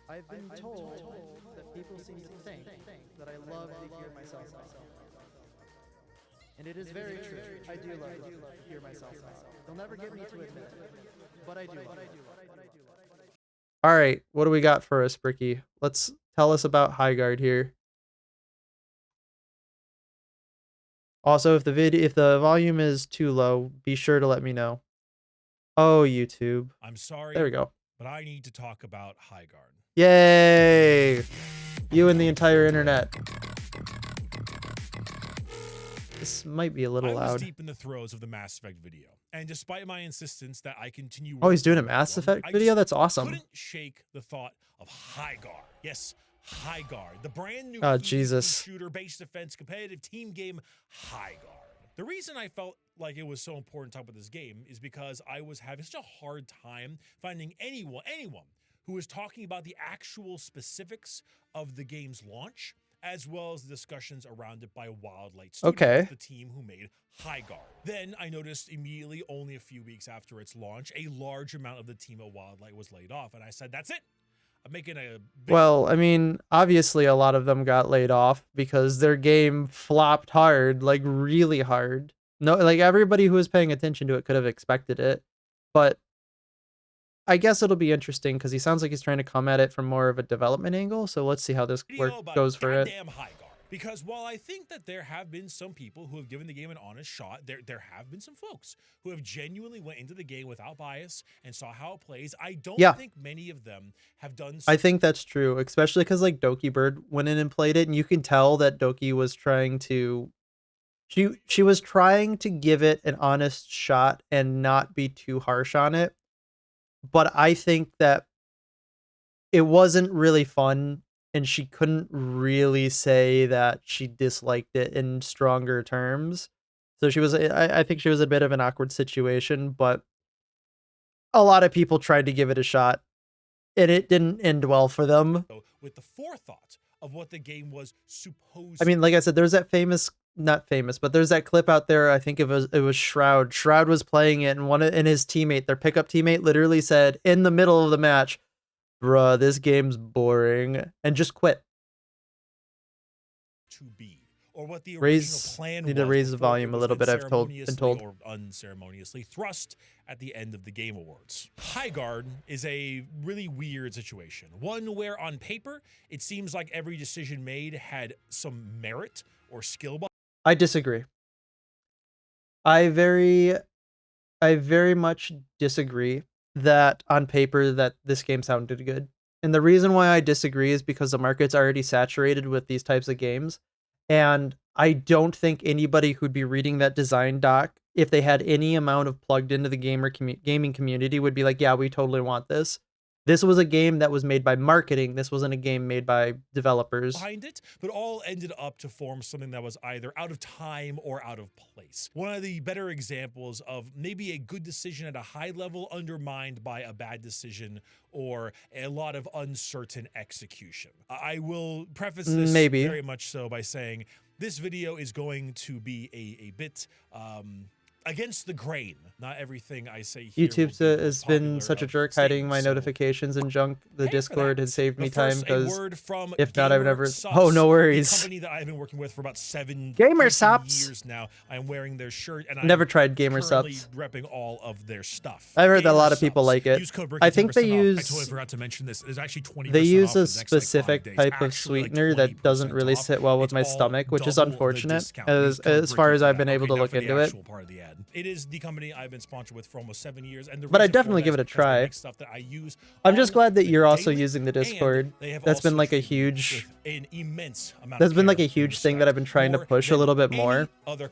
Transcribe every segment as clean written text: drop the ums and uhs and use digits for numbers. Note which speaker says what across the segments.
Speaker 1: I've been told that people seem to think that I love to hear myself talk. And it is very true. I do love to hear myself talk. They'll never get me to admit it, but I do. All right, what do we got for us, Bricky? Let's tell us about High Guard here. Also, if the volume is too low, be sure to let me know. Oh, YouTube.
Speaker 2: I'm sorry.
Speaker 1: There we go.
Speaker 2: But I need to talk about High Guard.
Speaker 1: Yay! You and the entire internet. This might be a little loud.
Speaker 2: I was deep in the throes of the Mass Effect video, and despite my insistence that I continue.
Speaker 1: Oh, he's doing a Mass Effect video? That's awesome.
Speaker 2: Couldn't shake the thought of High Guard. Yes, High Guard, the brand new
Speaker 1: Jesus
Speaker 2: shooter base defense competitive team game High Guard. The reason I felt like it was so important to talk about this game is because I was having such a hard time finding anyone who was talking about the actual specifics of the game's launch, as well as the discussions around it by Wildlight Studios, the team who made High Guard. Then I noticed immediately, only a few weeks after its launch, a large amount of the team at Wildlight was laid off, and I said, that's it. I'm making a
Speaker 1: well, I mean, obviously a lot of them got laid off because their game flopped hard, like really hard. No, like everybody who was paying attention to it could have expected it, but I guess it'll be interesting because he sounds like he's trying to come at it from more of a development angle. So let's see how this goes for it.
Speaker 2: High Guard. Because while I think that there have been some people who have given the game an honest shot, there have been some folks who have genuinely went into the game without bias and saw how it plays. I don't think many of them have done so.
Speaker 1: I think that's true, especially because like Doki Bird went in and played it, and you can tell that Doki was trying to she was trying to give it an honest shot and not be too harsh on it. But I think that it wasn't really fun, and she couldn't really say that she disliked it in stronger terms. So she was, I think she was a bit of an awkward situation, but a lot of people tried to give it a shot, and it didn't end well for them.
Speaker 2: With the forethought of what the game was supposed
Speaker 1: I mean, like I said, there's that not famous, but there's that clip out there. I think it was Shroud. Shroud was playing it, and his teammate, their pickup teammate, literally said in the middle of the match, "Bruh, this game's boring," and just quit.
Speaker 2: To be, or what the original plan was.
Speaker 1: Need to raise the volume a little bit. I've been told.
Speaker 2: Or unceremoniously thrust at the end of the Game Awards. High Guard is a really weird situation. One where on paper, it seems like every decision made had some merit or skill.
Speaker 1: I disagree. I very much disagree that on paper that this game sounded good. And the reason why I disagree is because the market's already saturated with these types of games. And I don't think anybody who'd be reading that design doc, if they had any amount of plugged into the gaming community, would be like, yeah, we totally want this. This was a game that was made by marketing. This wasn't a game made by developers.
Speaker 2: Behind it, but all ended up to form something that was either out of time or out of place. One of the better examples of maybe a good decision at a high level undermined by a bad decision or a lot of uncertain execution. I will preface this very much so by saying this video is going to be a bit against the grain. Not everything I say here.
Speaker 1: YouTube has been such a jerk hiding my notifications and junk. The Discord has saved me time because if not, I would never. Oh, no worries.
Speaker 2: Company that I've been working with for about 7 years now. I'm wearing their shirt and
Speaker 1: never tried Gamer Subs.
Speaker 2: Repping all of their stuff.
Speaker 1: I've heard that a lot of people like it. I think they use.
Speaker 2: I totally forgot to mention this. There's actually 20%.
Speaker 1: They use a specific type of sweetener that doesn't really sit well with my stomach, which is unfortunate. As far as I've been able to look into it.
Speaker 2: It is the company I've been sponsored with for almost 7 years, and
Speaker 1: but I definitely give it a try. I'm just glad that you're also using the Discord. That's been like a huge, that's been like a huge thing that I've been trying to push a little bit more. So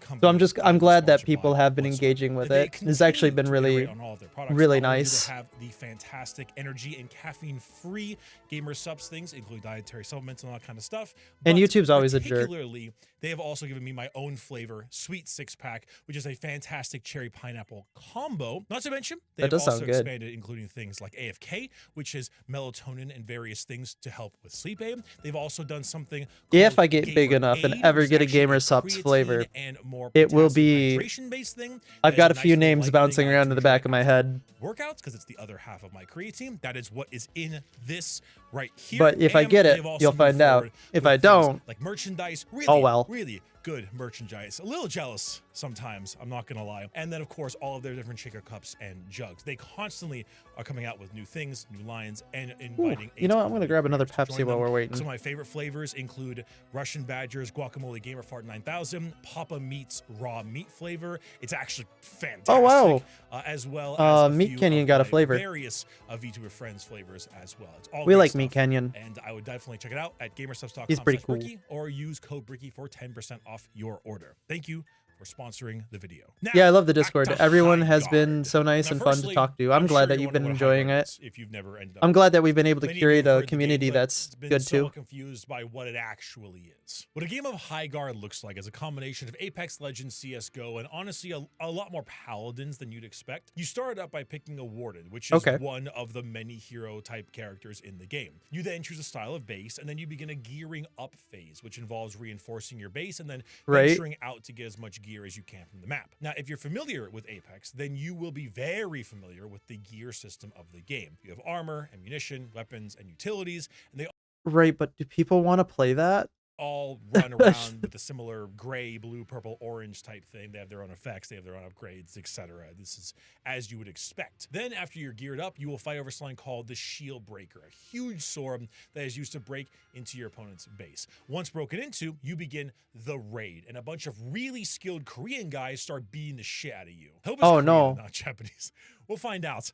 Speaker 1: I'm glad that people have been engaging with it. It's actually been really nice.
Speaker 2: Have the fantastic energy and caffeine-free Gamer Subs things, including dietary supplements and all that kind of stuff.
Speaker 1: And YouTube's always a jerk.
Speaker 2: Particularly, they have also given me my own flavor, Sweet Six Pack, which is a fantastic fantastic cherry pineapple combo. Not to mention, they
Speaker 1: That
Speaker 2: have
Speaker 1: does
Speaker 2: also
Speaker 1: sound good.
Speaker 2: expanded, including things like AFK, which is melatonin and various things to help with sleep aid. They've also done something
Speaker 1: If
Speaker 2: called
Speaker 1: I get big
Speaker 2: Gamer
Speaker 1: enough and
Speaker 2: Aid,
Speaker 1: ever
Speaker 2: which is
Speaker 1: get a
Speaker 2: actually
Speaker 1: Gamer Supps
Speaker 2: creatine
Speaker 1: flavor,
Speaker 2: and more
Speaker 1: it will
Speaker 2: potassium
Speaker 1: be.
Speaker 2: hydration based thing.
Speaker 1: I've
Speaker 2: That
Speaker 1: got
Speaker 2: is
Speaker 1: a few
Speaker 2: nice little
Speaker 1: names
Speaker 2: light
Speaker 1: bouncing
Speaker 2: thing
Speaker 1: around
Speaker 2: to
Speaker 1: in the
Speaker 2: enjoy
Speaker 1: back of my
Speaker 2: after
Speaker 1: head.
Speaker 2: workouts, because it's the other half of my creatine. That is what is in this right here.
Speaker 1: But if I
Speaker 2: And
Speaker 1: get it,
Speaker 2: they've also
Speaker 1: you'll
Speaker 2: moved
Speaker 1: find out.
Speaker 2: forward
Speaker 1: If
Speaker 2: with
Speaker 1: I
Speaker 2: things
Speaker 1: don't,
Speaker 2: like merchandise,
Speaker 1: oh
Speaker 2: really,
Speaker 1: well.
Speaker 2: really good merchandise. A little jealous sometimes, I'm not gonna lie. And then of course all of their different shaker cups and jugs. They constantly are coming out with new things, new lines, and inviting.
Speaker 1: You know what? I'm gonna grab another
Speaker 2: creators to
Speaker 1: Pepsi
Speaker 2: join
Speaker 1: while
Speaker 2: them.
Speaker 1: we're waiting.
Speaker 2: Some of my favorite flavors include Russian Badgers, Guacamole Gamer Fart 9000, Papa Meat's raw meat flavor. It's actually fantastic.
Speaker 1: Oh wow!
Speaker 2: As well as a
Speaker 1: Meat
Speaker 2: few
Speaker 1: Canyon
Speaker 2: of
Speaker 1: got a
Speaker 2: my
Speaker 1: flavor.
Speaker 2: various VTuber friends flavors as well. It's all
Speaker 1: We
Speaker 2: great
Speaker 1: like
Speaker 2: stuff,
Speaker 1: Meat Canyon.
Speaker 2: and I would definitely check it out at
Speaker 1: He's pretty cool.
Speaker 2: gamersubs.com/bricky or use code bricky for 10% off your order. Thank you for sponsoring the video. Now,
Speaker 1: Yeah, I love the
Speaker 2: back
Speaker 1: Discord.
Speaker 2: to
Speaker 1: Everyone
Speaker 2: High
Speaker 1: has been
Speaker 2: Guard.
Speaker 1: so nice
Speaker 2: Now,
Speaker 1: and fun to
Speaker 2: firstly,
Speaker 1: talk to. I'm
Speaker 2: sure
Speaker 1: glad that
Speaker 2: you
Speaker 1: you've
Speaker 2: wanna
Speaker 1: been
Speaker 2: know what High
Speaker 1: enjoying
Speaker 2: Guard
Speaker 1: it.
Speaker 2: is if you've never ended up.
Speaker 1: I'm glad that we've been able to
Speaker 2: Many of you have
Speaker 1: curate a
Speaker 2: heard the
Speaker 1: community
Speaker 2: game, but
Speaker 1: that's
Speaker 2: it's been
Speaker 1: good too.
Speaker 2: somewhat confused by what it actually is. What a game of High Guard looks like is a combination of Apex Legends, CSGO, and honestly a lot more paladins than you'd expect. You start out by picking a warden, which is
Speaker 1: Okay.
Speaker 2: one of the many hero type characters in the game. You then choose a style of base, and then you begin a gearing up phase, which involves reinforcing your base and then
Speaker 1: Right.
Speaker 2: venturing out to get as much gear as you can from the map. Now, if you're familiar with Apex, then you will be very familiar with the gear system of the game. You have armor, ammunition, weapons, and utilities, and they
Speaker 1: Right, but do people want to play that?
Speaker 2: all run around with a similar gray, blue, purple, orange type thing. They have their own effects, they have their own upgrades, etc. This is as you would expect. Then after you're geared up, you will fight over something called the Shield Breaker, a huge sword that is used to break into your opponent's base. Once broken into, you begin the raid, and a bunch of really skilled Korean guys start beating the shit out of you. Hope it's
Speaker 1: Oh,
Speaker 2: Korean,
Speaker 1: no.
Speaker 2: not Japanese. We'll find out.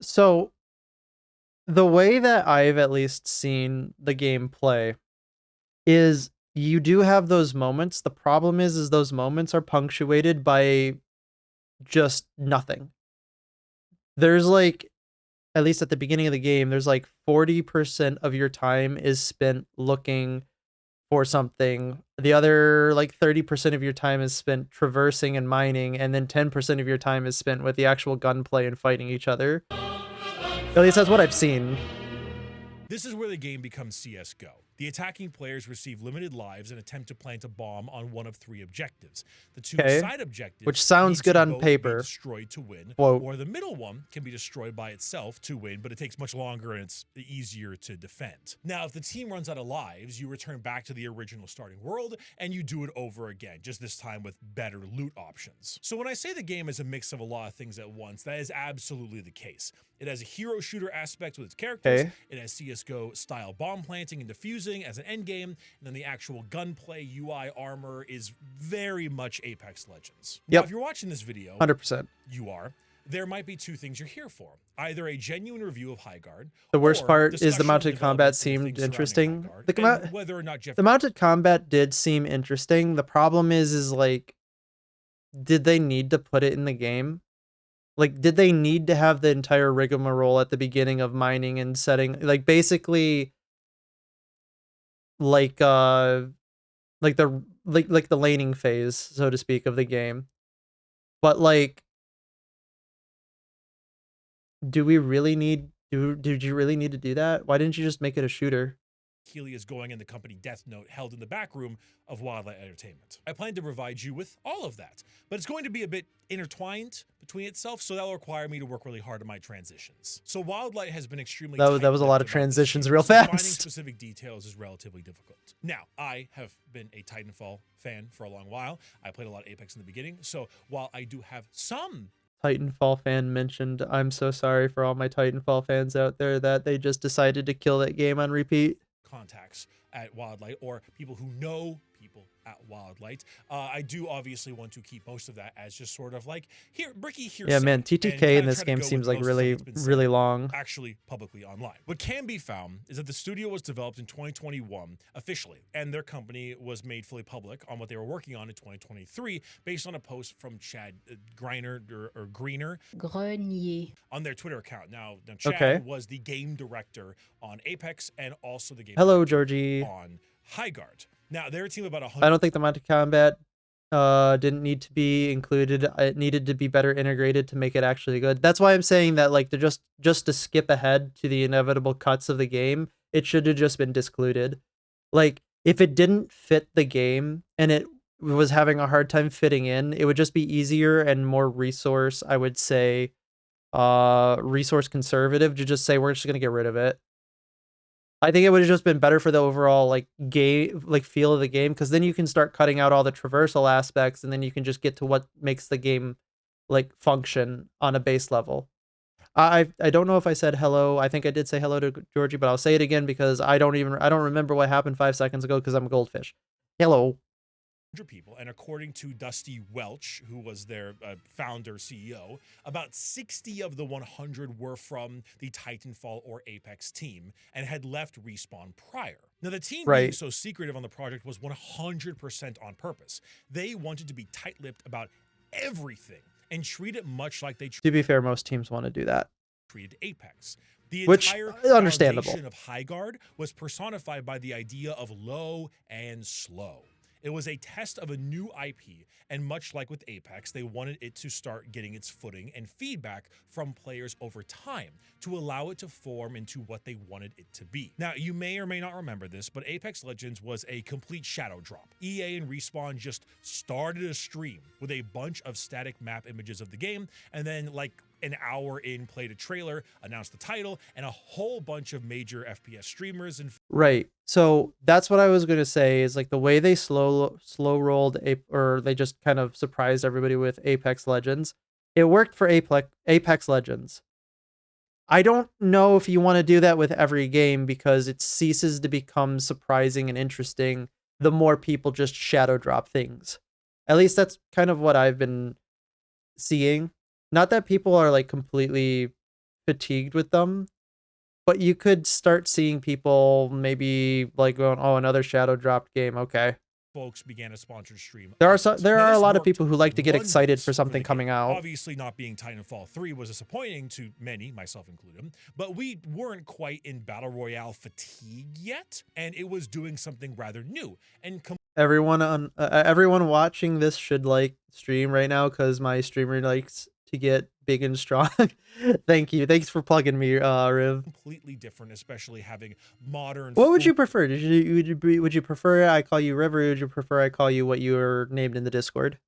Speaker 1: So, the way that I've at least seen the game play is you do have those moments. The problem is those moments are punctuated by just nothing. There's like, at least at the beginning of the game, there's like 40% of your time is spent looking for something. The other like 30% of your time is spent traversing and mining, and then 10% of your time is spent with the actual gunplay and fighting each other. At least that's what I've seen.
Speaker 2: This is where the game becomes CSGO. The attacking players receive limited lives and attempt to plant a bomb on one of 3 objectives. The 2
Speaker 1: Okay.
Speaker 2: side objectives,
Speaker 1: Which sounds
Speaker 2: need
Speaker 1: good
Speaker 2: to
Speaker 1: on
Speaker 2: both be
Speaker 1: paper.
Speaker 2: destroyed to win,
Speaker 1: Quote.
Speaker 2: or the middle one can be destroyed by itself to win, but it takes much longer and it's easier to defend. Now, if the team runs out of lives, you return back to the original starting world and you do it over again, just this time with better loot options. So when I say the game is a mix of a lot of things at once, that is absolutely the case. It has a hero shooter aspect with its characters.
Speaker 1: Okay.
Speaker 2: It has CSGO style bomb planting and defusing as an endgame. And then the actual gunplay, UI, armor is very much Apex Legends. Now,
Speaker 1: Yep.
Speaker 2: if you're watching this video,
Speaker 1: 100%.
Speaker 2: you are. There might be 2 things you're here for. Either a genuine review of High Guard.
Speaker 1: The worst
Speaker 2: or
Speaker 1: part is the
Speaker 2: discussion of
Speaker 1: mounted combat
Speaker 2: developments and the
Speaker 1: seemed
Speaker 2: things surrounding
Speaker 1: interesting.
Speaker 2: High Guard,
Speaker 1: The
Speaker 2: and whether or not Jeff
Speaker 1: The mounted combat did seem interesting. The problem is like, did they need to put it in the game? Like, did they need to have the entire rigmarole at the beginning of mining and setting, like basically like like the laning phase, so to speak, of the game? But like, do we really need did you really need to do that? Why didn't you just make it a shooter?
Speaker 2: Keely is going in the company Death Note held in the back room of Wildlight Entertainment. I plan to provide you with all of that, but it's going to be a bit intertwined between itself, so that'll require me to work really hard on my transitions. So Wildlight has been extremely
Speaker 1: That was a lot of
Speaker 2: tight-lipped about this
Speaker 1: transitions
Speaker 2: game,
Speaker 1: real
Speaker 2: so finding
Speaker 1: fast.
Speaker 2: specific details is relatively difficult. Now, I have been a Titanfall fan for a long while. I played a lot of Apex in the beginning, so while I do have some
Speaker 1: Titanfall fan mentioned. I'm so sorry for all my Titanfall fans out there that they just decided to kill that game on repeat.
Speaker 2: contacts at Wildlight or people who know people at Wildlight. I do obviously want to keep most of that as just sort of like here, Bricky here.
Speaker 1: Yeah, man, TTK in this game seems like really long.
Speaker 2: Actually, publicly online. What can be found is that the studio was developed in 2021 officially, and their company was made fully public on what they were working on in 2023, based on a post from Chad Griner or Greener on their Twitter account. Now Chad was the game director on Apex and also the game
Speaker 1: Hello,
Speaker 2: director
Speaker 1: Georgie.
Speaker 2: on High Guard. Now, they're a team of about 100.
Speaker 1: I don't think the mounted combat didn't need to be included. It needed to be better integrated to make it actually good. That's why I'm saying that, like, to just to skip ahead to the inevitable cuts of the game, it should have just been discluded. Like, if it didn't fit the game and it was having a hard time fitting in, it would just be easier and more resource, I would say, resource conservative to just say we're just gonna get rid of it. I think it would have just been better for the overall like game, like feel of the game, because then you can start cutting out all the traversal aspects, and then you can just get to what makes the game like function on a base level. I don't know if I said hello. I think I did say hello to Georgie, but I'll say it again because I don't remember what happened 5 seconds ago because I'm a goldfish. Hello.
Speaker 2: People, and according to Dusty Welch, who was their founder CEO, about 60 of the 100 were from the Titanfall or Apex team and had left Respawn prior. Now, the team being
Speaker 1: Right.
Speaker 2: so secretive on the project was 100% on purpose. They wanted to be tight-lipped about everything and treat it much like they
Speaker 1: To be fair, most teams want to do that,
Speaker 2: treated Apex. The
Speaker 1: which
Speaker 2: entire
Speaker 1: understandable.
Speaker 2: foundation of Highguard was personified by the idea of low and slow. It was a test of a new IP, and much like with Apex, they wanted it to start getting its footing and feedback from players over time to allow it to form into what they wanted it to be. Now, you may or may not remember this, but Apex Legends was a complete shadow drop. EA and Respawn just started a stream with a bunch of static map images of the game, and then like an hour in, played a trailer, announced the title, and a whole bunch of major FPS streamers and
Speaker 1: Right. So that's what I was gonna say is like the way they slow rolled or they just kind of surprised everybody with Apex Legends. It worked for Apex Legends. I don't know if you want to do that with every game because it ceases to become surprising and interesting the more people just shadow drop things. At least that's kind of what I've been seeing. Not that people are like completely fatigued with them, but you could start seeing people maybe like going, "Oh, another shadow dropped game. Okay."
Speaker 2: folks began a sponsored stream
Speaker 1: There are
Speaker 2: of it.
Speaker 1: there
Speaker 2: Now,
Speaker 1: are a
Speaker 2: this
Speaker 1: lot of
Speaker 2: worked
Speaker 1: people who like to get excited for
Speaker 2: wonders
Speaker 1: something
Speaker 2: the game.
Speaker 1: coming out.
Speaker 2: Obviously, not being Titanfall 3 was disappointing to many, myself included, but we weren't quite in Battle Royale fatigue yet, and it was doing something rather new and
Speaker 1: Everyone watching this should like stream right now because my streamer likes to get big and strong. Thank you. Thanks for plugging me, Riv.
Speaker 2: completely different, especially having modern
Speaker 1: What would you prefer? Would you prefer I call you River? Or would you prefer I call you what you were named in the Discord?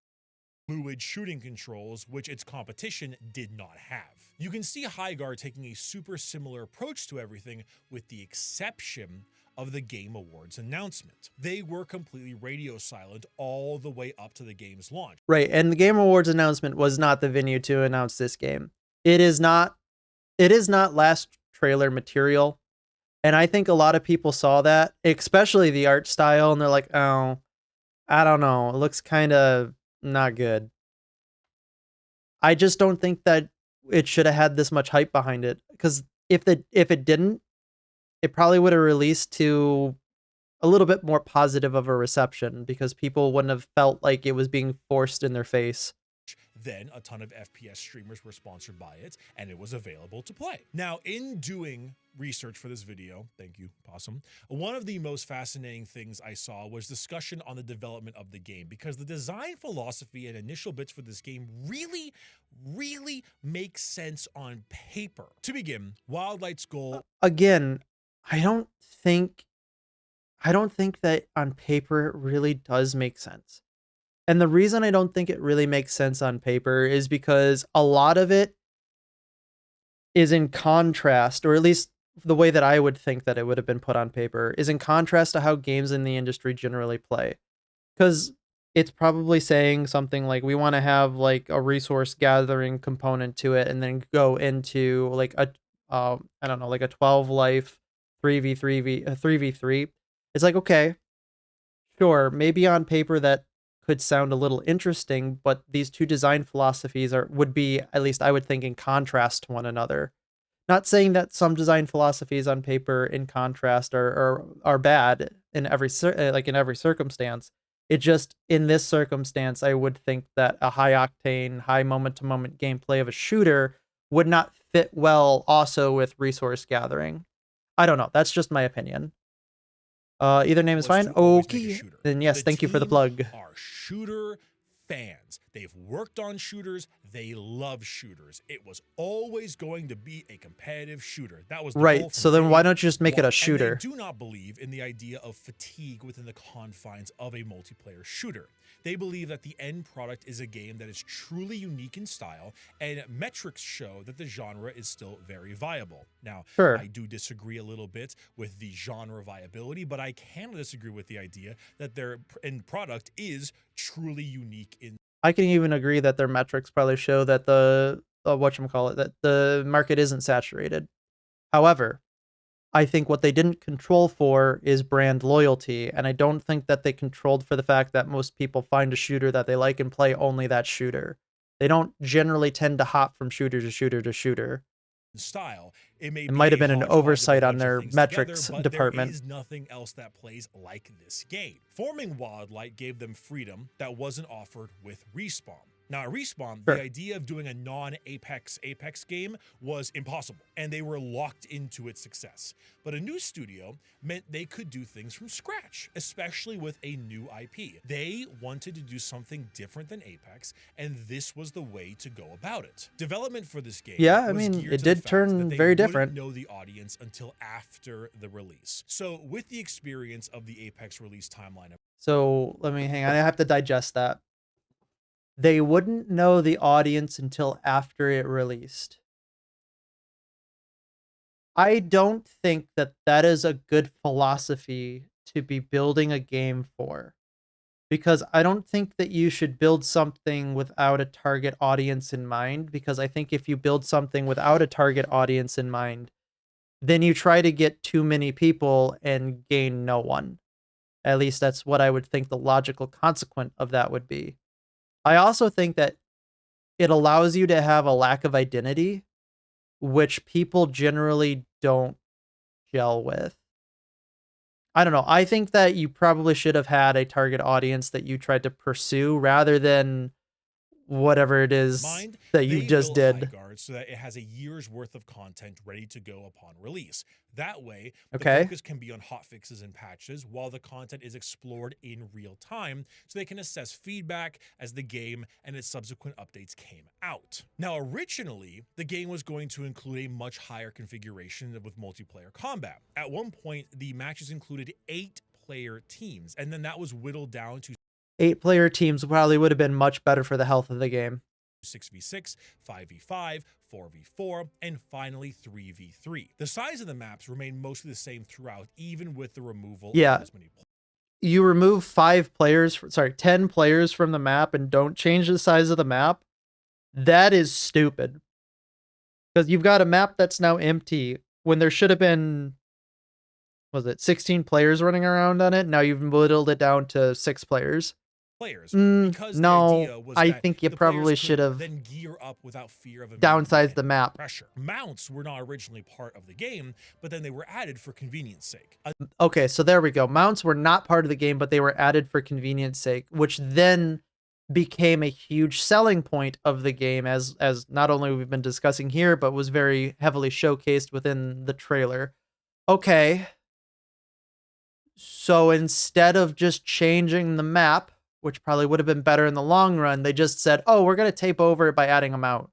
Speaker 2: fluid shooting controls, which its competition did not have. You can see Highguard taking a super similar approach to everything, with the exception of the Game Awards announcement. They were completely radio silent all the way up to the game's launch.
Speaker 1: Right, and the Game Awards announcement was not the venue to announce this game. It is not. It is not last trailer material, and I think a lot of people saw that, especially the art style, and they're like, "Oh, I don't know. It looks kind of not good." I just don't think that it should have had this much hype behind it because if it didn't, it probably would have released to a little bit more positive of a reception because people wouldn't have felt like it was being forced in their face.
Speaker 2: Then a ton of FPS streamers were sponsored by it, and it was available to play. Now, in doing research for this video, thank you, Possum, one of the most fascinating things I saw was discussion on the development of the game, because the design philosophy and initial bits for this game really makes sense on paper. To begin, Wildlight's goal
Speaker 1: Again, I don't think I don't think that on paper it really does make sense. And the reason I don't think it really makes sense on paper is because a lot of it is in contrast, or at least the way that I would think that it would have been put on paper is in contrast to how games in the industry generally play. Because it's probably saying something like we want to have like a resource gathering component to it and then go into like a I don't know, like a 12 life 3v3. It's like, okay, sure, maybe on paper that could sound a little interesting, but these two design philosophies would be, at least I would think, in contrast to one another. Not saying that some design philosophies on paper in contrast are bad in like in every circumstance. It just in this circumstance, I would think that a high octane, high moment to moment gameplay of a shooter would not fit well also with resource gathering. I don't know. That's just my opinion. Either name is
Speaker 2: was
Speaker 1: fine.
Speaker 2: to always make a
Speaker 1: Okay.
Speaker 2: shooter.
Speaker 1: Then yes,
Speaker 2: The
Speaker 1: thank you for the
Speaker 2: team
Speaker 1: plug.
Speaker 2: are shooter fans. They've worked on shooters. They love shooters. It was always going to be a competitive shooter. That was the goal
Speaker 1: Right.
Speaker 2: from
Speaker 1: So then why
Speaker 2: day
Speaker 1: don't you just make it
Speaker 2: one.
Speaker 1: a
Speaker 2: And they
Speaker 1: shooter?
Speaker 2: do not believe in the idea of fatigue within the confines of a multiplayer shooter. They believe that the end product is a game that is truly unique in style, and metrics show that the genre is still very viable. Now, I
Speaker 1: Sure.
Speaker 2: do disagree a little bit with the genre viability, but I can disagree with the idea that their end product is truly unique in.
Speaker 1: I can even agree that their metrics probably show that the whatchamacallit, that the market isn't saturated. However, I think what they didn't control for is brand loyalty, and I don't think that they controlled for the fact that most people find a shooter that they like and play only that shooter. They don't generally tend to hop from shooter to shooter to shooter.
Speaker 2: Style. It may
Speaker 1: It might
Speaker 2: be
Speaker 1: have
Speaker 2: a
Speaker 1: been an
Speaker 2: hodgepodge of a
Speaker 1: oversight on
Speaker 2: bunch of
Speaker 1: their
Speaker 2: things together,
Speaker 1: metrics
Speaker 2: but there
Speaker 1: department.
Speaker 2: is nothing else that plays like this game. Forming Wildlight gave them freedom that wasn't offered with Respawn. Now, at Respawn,
Speaker 1: Sure.
Speaker 2: the idea of doing a non-Apex game was impossible, and they were locked into its success. But a new studio meant they could do things from scratch, especially with a new IP. They wanted to do something different than Apex, and this was the way to go about it. Development for this game
Speaker 1: Yeah, I
Speaker 2: was
Speaker 1: mean,
Speaker 2: geared
Speaker 1: it
Speaker 2: to the
Speaker 1: did
Speaker 2: fact
Speaker 1: turn
Speaker 2: that they
Speaker 1: very
Speaker 2: wouldn't
Speaker 1: different.
Speaker 2: know the audience until after the release. So, with the experience of the Apex release timeline,
Speaker 1: So let me hang on. I have to digest that. They wouldn't know the audience until after it released. I don't think that that is a good philosophy to be building a game for, because I don't think that you should build something without a target audience in mind, because I think if you build something without a target audience in mind, then you try to get too many people and gain no one. At least that's what I would think the logical consequence of that would be. I also think that it allows you to have a lack of identity, which people generally don't gel with. I don't know. I think that you probably should have had a target audience that you tried to pursue rather than whatever it is
Speaker 2: mind,
Speaker 1: that you
Speaker 2: they
Speaker 1: just
Speaker 2: built
Speaker 1: did.
Speaker 2: HighGuard so that it has a year's worth of content ready to go upon release. That way, the
Speaker 1: Okay.
Speaker 2: focus can be on hotfixes and patches while the content is explored in real time so they can assess feedback as the game and its subsequent updates came out. Now, originally, the game was going to include a much higher configuration with multiplayer combat. At one point, the matches included 8-player teams, and then that was whittled down to
Speaker 1: 8-player teams probably would have been much better for the health of the game.
Speaker 2: 6v6, 5v5, 4v4, and finally 3v3. The size of the maps remained mostly the same throughout, even with the removal
Speaker 1: Yeah.
Speaker 2: of as many players.
Speaker 1: You remove 10 players from the map and don't change the size of the map. That is stupid. Because you've got a map that's now empty when there should have been, was it 16 players running around on it? Now you've whittled it down to 6 players.
Speaker 2: Because the
Speaker 1: No,
Speaker 2: idea was
Speaker 1: I
Speaker 2: that
Speaker 1: think you
Speaker 2: the
Speaker 1: probably
Speaker 2: players
Speaker 1: should
Speaker 2: could
Speaker 1: have
Speaker 2: then gear up without fear of
Speaker 1: downsized the
Speaker 2: immediate
Speaker 1: map.
Speaker 2: pressure. Mounts were not originally part of the game, but then they were added for convenience sake.
Speaker 1: Okay, so there we go. Mounts were not part of the game, but they were added for convenience sake, which then became a huge selling point of the game, as not only we've been discussing here, but was very heavily showcased within the trailer. Okay. So instead of just changing the map, which probably would have been better in the long run, they just said, "Oh, we're going to tape over it by adding a mount."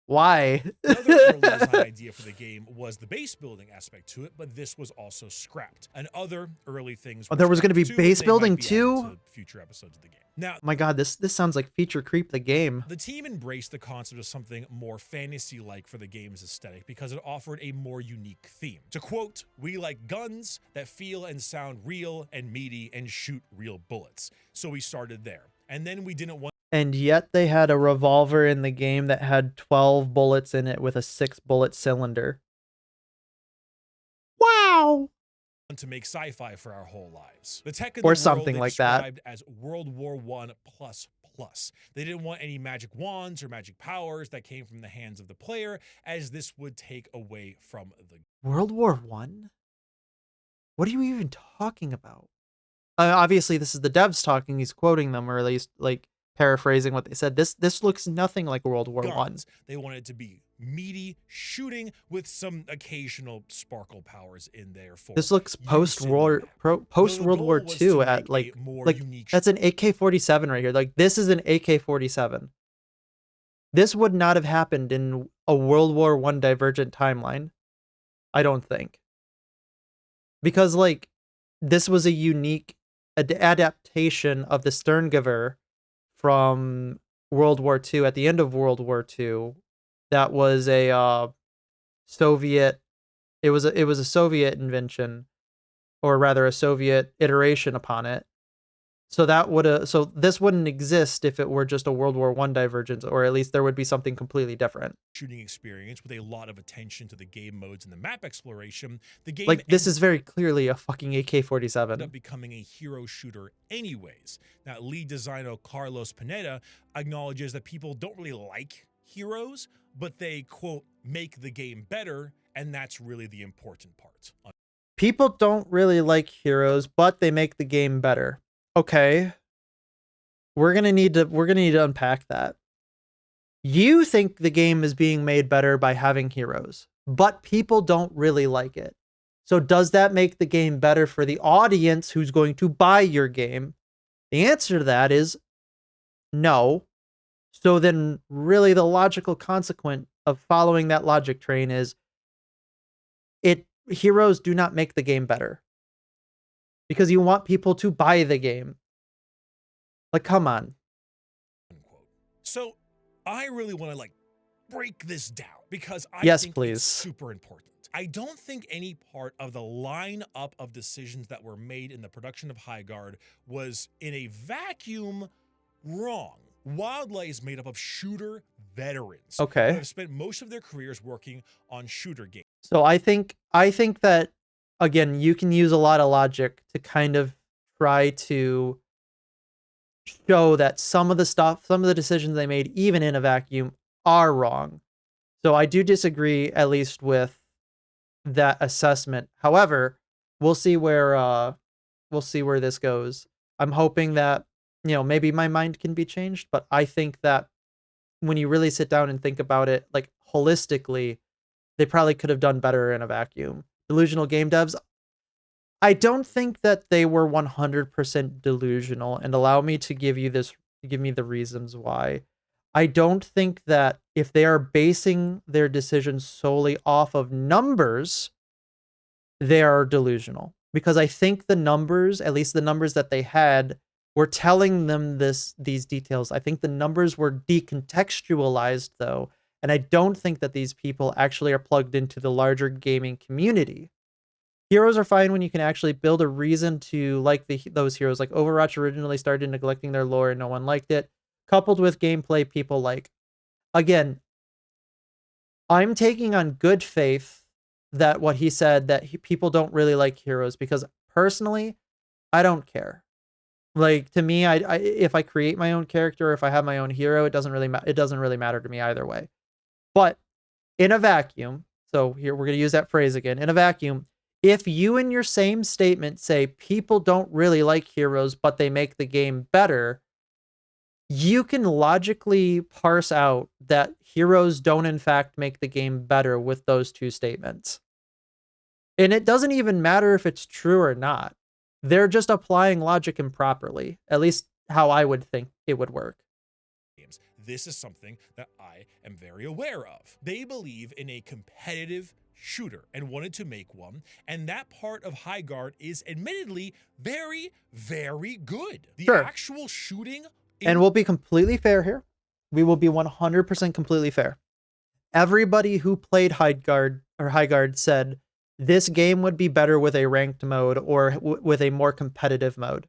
Speaker 1: Why?
Speaker 2: Another early design idea for the game was the base building aspect to it, but this was also scrapped. And other early things were
Speaker 1: there was going to be
Speaker 2: scrapped too, but
Speaker 3: base
Speaker 2: they
Speaker 1: building
Speaker 2: might be added
Speaker 1: too?
Speaker 2: to future episodes of the game. Now,
Speaker 1: My God, this sounds like feature creep the game.
Speaker 2: the team embraced the concept of something more fantasy-like for the game's aesthetic because it offered a more unique theme. To quote, "We like guns that feel and sound real and meaty and shoot real bullets." So we started there. And then we didn't want
Speaker 1: And yet they had a revolver in the game that had 12 bullets in it with a 6-bullet cylinder. Wow.
Speaker 2: to make sci-fi for our whole lives. The tech in
Speaker 1: Or
Speaker 2: the world
Speaker 1: something
Speaker 2: they
Speaker 1: like that.
Speaker 2: described as World War I plus plus. They didn't want any magic wands or magic powers that came from the hands of the player, as this would take away from the
Speaker 1: World War One? What are you even talking about? Obviously, this is the devs talking. He's quoting them, or at least like paraphrasing what they said. This looks nothing like World War One.
Speaker 2: guns. They wanted it to be meaty shooting with some occasional sparkle powers in there for
Speaker 1: This looks
Speaker 2: use in the map.
Speaker 1: post
Speaker 2: The
Speaker 1: World War
Speaker 2: goal was to
Speaker 1: II at
Speaker 2: make a more
Speaker 1: like
Speaker 2: unique
Speaker 1: that's an AK-47 right here. Like this is an AK-47. This would not have happened in a World War I Divergent timeline, I don't think. Because like this was a unique adaptation of the Sterngewehr from World War II at the end of World War II. That was a Soviet. It was a Soviet invention, or rather a Soviet iteration upon it. So this wouldn't exist if it were just a World War I divergence, or at least there would be something completely different.
Speaker 2: shooting experience with a lot of attention to the game modes and the map exploration. The game
Speaker 1: Like this is very clearly a fucking AK-47.
Speaker 2: ended up becoming a hero shooter anyways. Now, lead designer Carlos Pineda acknowledges that people don't really like heroes, but they, quote, make the game better, and that's really the important part.
Speaker 1: People don't really like heroes, but they make the game better. Okay. We're gonna need to unpack that. You think the game is being made better by having heroes, but people don't really like it. So does that make the game better for the audience who's going to buy your game? The answer to that is no. So then really the logical consequence of following that logic train is heroes do not make the game better. Because you want people to buy the game. Like, come on.
Speaker 2: Unquote. So I really want to break this down because I
Speaker 1: Yes,
Speaker 2: think
Speaker 1: please.
Speaker 2: it's super important. I don't think any part of the lineup of decisions that were made in the production of Highguard was in a vacuum wrong. Wildlight is made up of shooter veterans who
Speaker 1: Okay.
Speaker 2: have spent most of their careers working on shooter games.
Speaker 1: So I think that again, you can use a lot of logic to kind of try to show that some of the decisions they made, even in a vacuum, are wrong. So I do disagree, at least with that assessment. However, we'll see where this goes. I'm hoping that maybe my mind can be changed, but I think that when you really sit down and think about it, like holistically, they probably could have done better in a vacuum. Delusional game devs, I don't think that they were 100% delusional, and allow me to give me the reasons why. I don't think that if they are basing their decisions solely off of numbers, they are delusional. Because I think the numbers, at least the numbers that they had, were telling them these details. I think the numbers were decontextualized though, and I don't think that these people actually are plugged into the larger gaming community. Heroes are fine when you can actually build a reason to like those heroes. Like Overwatch originally started neglecting their lore and no one liked it, coupled with gameplay people like. Again, I'm taking on good faith that what he said, that people don't really like heroes, because personally, I don't care. Like, to me, I if I create my own character, or if I have my own hero, it doesn't really matter to me either way. But in a vacuum, so here we're going to use that phrase again, in a vacuum, if you in your same statement say people don't really like heroes, but they make the game better, you can logically parse out that heroes don't in fact make the game better with those two statements. And it doesn't even matter if it's true or not. They're just applying logic improperly, at least how I would think it would work.
Speaker 2: This is something that I am very aware of. They believe in a competitive shooter and wanted to make one, and that part of Highguard is admittedly very, very good. The
Speaker 1: Sure.
Speaker 2: actual shooting,
Speaker 1: and we'll be completely fair here. We will be 100% completely fair. Everybody who played Highguard said this game would be better with a ranked mode, or with a more competitive mode.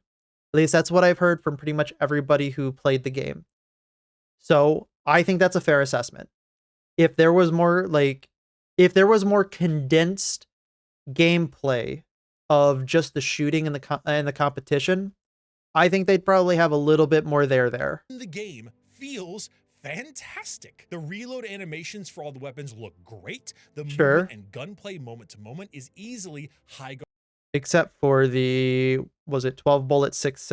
Speaker 1: At least that's what I've heard from pretty much everybody who played the game. So I think that's a fair assessment. If there was more condensed gameplay of just the shooting and the competition, I think they'd probably have a little bit more there.
Speaker 2: The game feels fantastic. The reload animations for all the weapons look great. The movement and gunplay moment to moment is easily Highguard.
Speaker 1: Except for the, was it 12 bullet, 6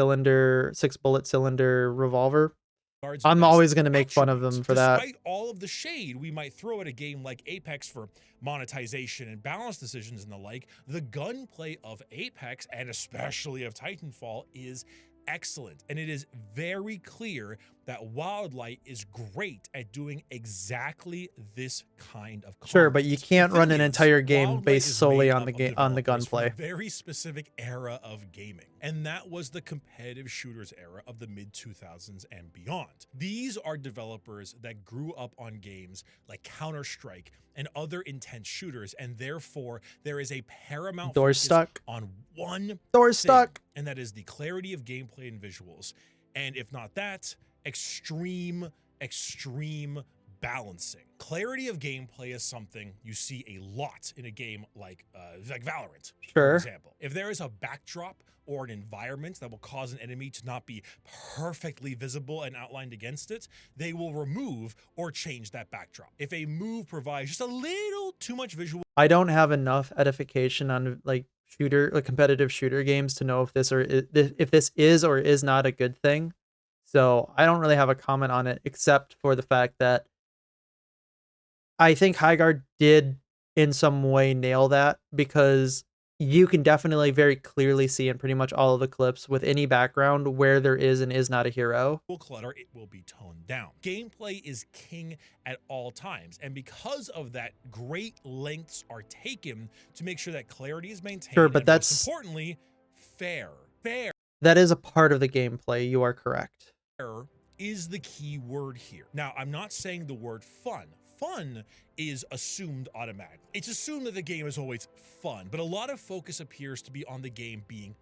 Speaker 1: bullet cylinder revolver?
Speaker 2: Guard's
Speaker 1: I'm
Speaker 2: best
Speaker 1: always going to make fun of
Speaker 2: attributes.
Speaker 1: them for that.
Speaker 2: Despite all of the shade we might throw at a game like Apex for monetization and balance decisions and the like, the gunplay of Apex, and especially of Titanfall, is excellent. And it is very clear that Wildlight is great at doing exactly this kind of combat.
Speaker 1: Sure, but you can't run an entire game
Speaker 2: Wildlight
Speaker 1: based
Speaker 2: is
Speaker 1: solely
Speaker 2: made
Speaker 1: on
Speaker 2: up
Speaker 1: the
Speaker 2: of
Speaker 1: game on the
Speaker 2: developers from a
Speaker 1: gunplay.
Speaker 2: very specific era of gaming, and that was the competitive shooters era of the mid 2000s and beyond. These are developers that grew up on games like Counter-Strike and other intense shooters, and therefore there is a paramount
Speaker 1: Door
Speaker 2: focus
Speaker 1: stuck.
Speaker 2: on one
Speaker 1: Door
Speaker 2: thing,
Speaker 1: stuck.
Speaker 2: and that is the clarity of gameplay and visuals. And if not that, extreme balancing. Clarity of gameplay is something you see a lot in a game like Valorant, for example. If there is a backdrop or an environment that will cause an enemy to not be perfectly visible and outlined against it, they will remove or change that backdrop. If a move provides just a little too much visual,
Speaker 1: I don't have enough edification on like competitive shooter games to know if this is or is not a good thing. So I don't really have a comment on it, except for the fact that I think Highguard did in some way nail that, because you can definitely very clearly see in pretty much all of the clips with any background where there is and is not a hero.
Speaker 2: Clutter, it will be toned down. Gameplay is king at all times, and because of that, great lengths are taken to make sure that clarity is maintained.
Speaker 1: Sure, but
Speaker 2: and
Speaker 1: that's
Speaker 2: most importantly, fair.
Speaker 1: That is a part of the gameplay. You are correct.
Speaker 2: Fair is the key word here. Now, I'm not saying the word fun. Fun is assumed automatically. It's assumed that the game is always fun, but a lot of focus appears to be on the game being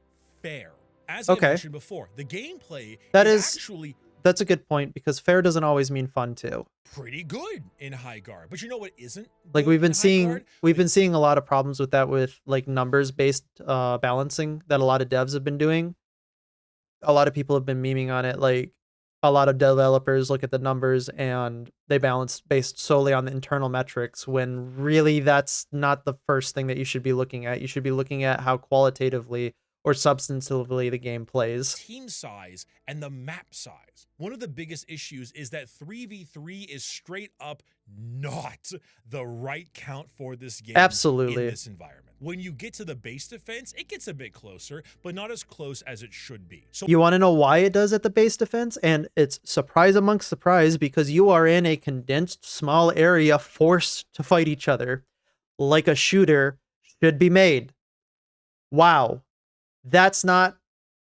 Speaker 2: fair. As I mentioned before, the gameplay is actually...
Speaker 1: That's a good point, because fair doesn't always mean fun too.
Speaker 2: Pretty good in Highguard, but you know what isn't?
Speaker 1: Like we've been seeing a lot of problems with that, with like numbers-based balancing that a lot of devs have been doing. A lot of people have been memeing on it, like a lot of developers look at the numbers and they balance based solely on the internal metrics, when really that's not the first thing that you should be looking at. You should be looking at how qualitatively or substantively the game plays.
Speaker 2: Team size and the map size. One of the biggest issues is that 3v3 is straight up not the right count for this game.
Speaker 1: Absolutely.
Speaker 2: In this environment. When you get to the base defense, it gets a bit closer, but not as close as it should be. So
Speaker 1: you want to know why it does at the base defense? And it's surprise amongst surprise, because you are in a condensed small area forced to fight each other like a shooter should be made. Wow. That's not,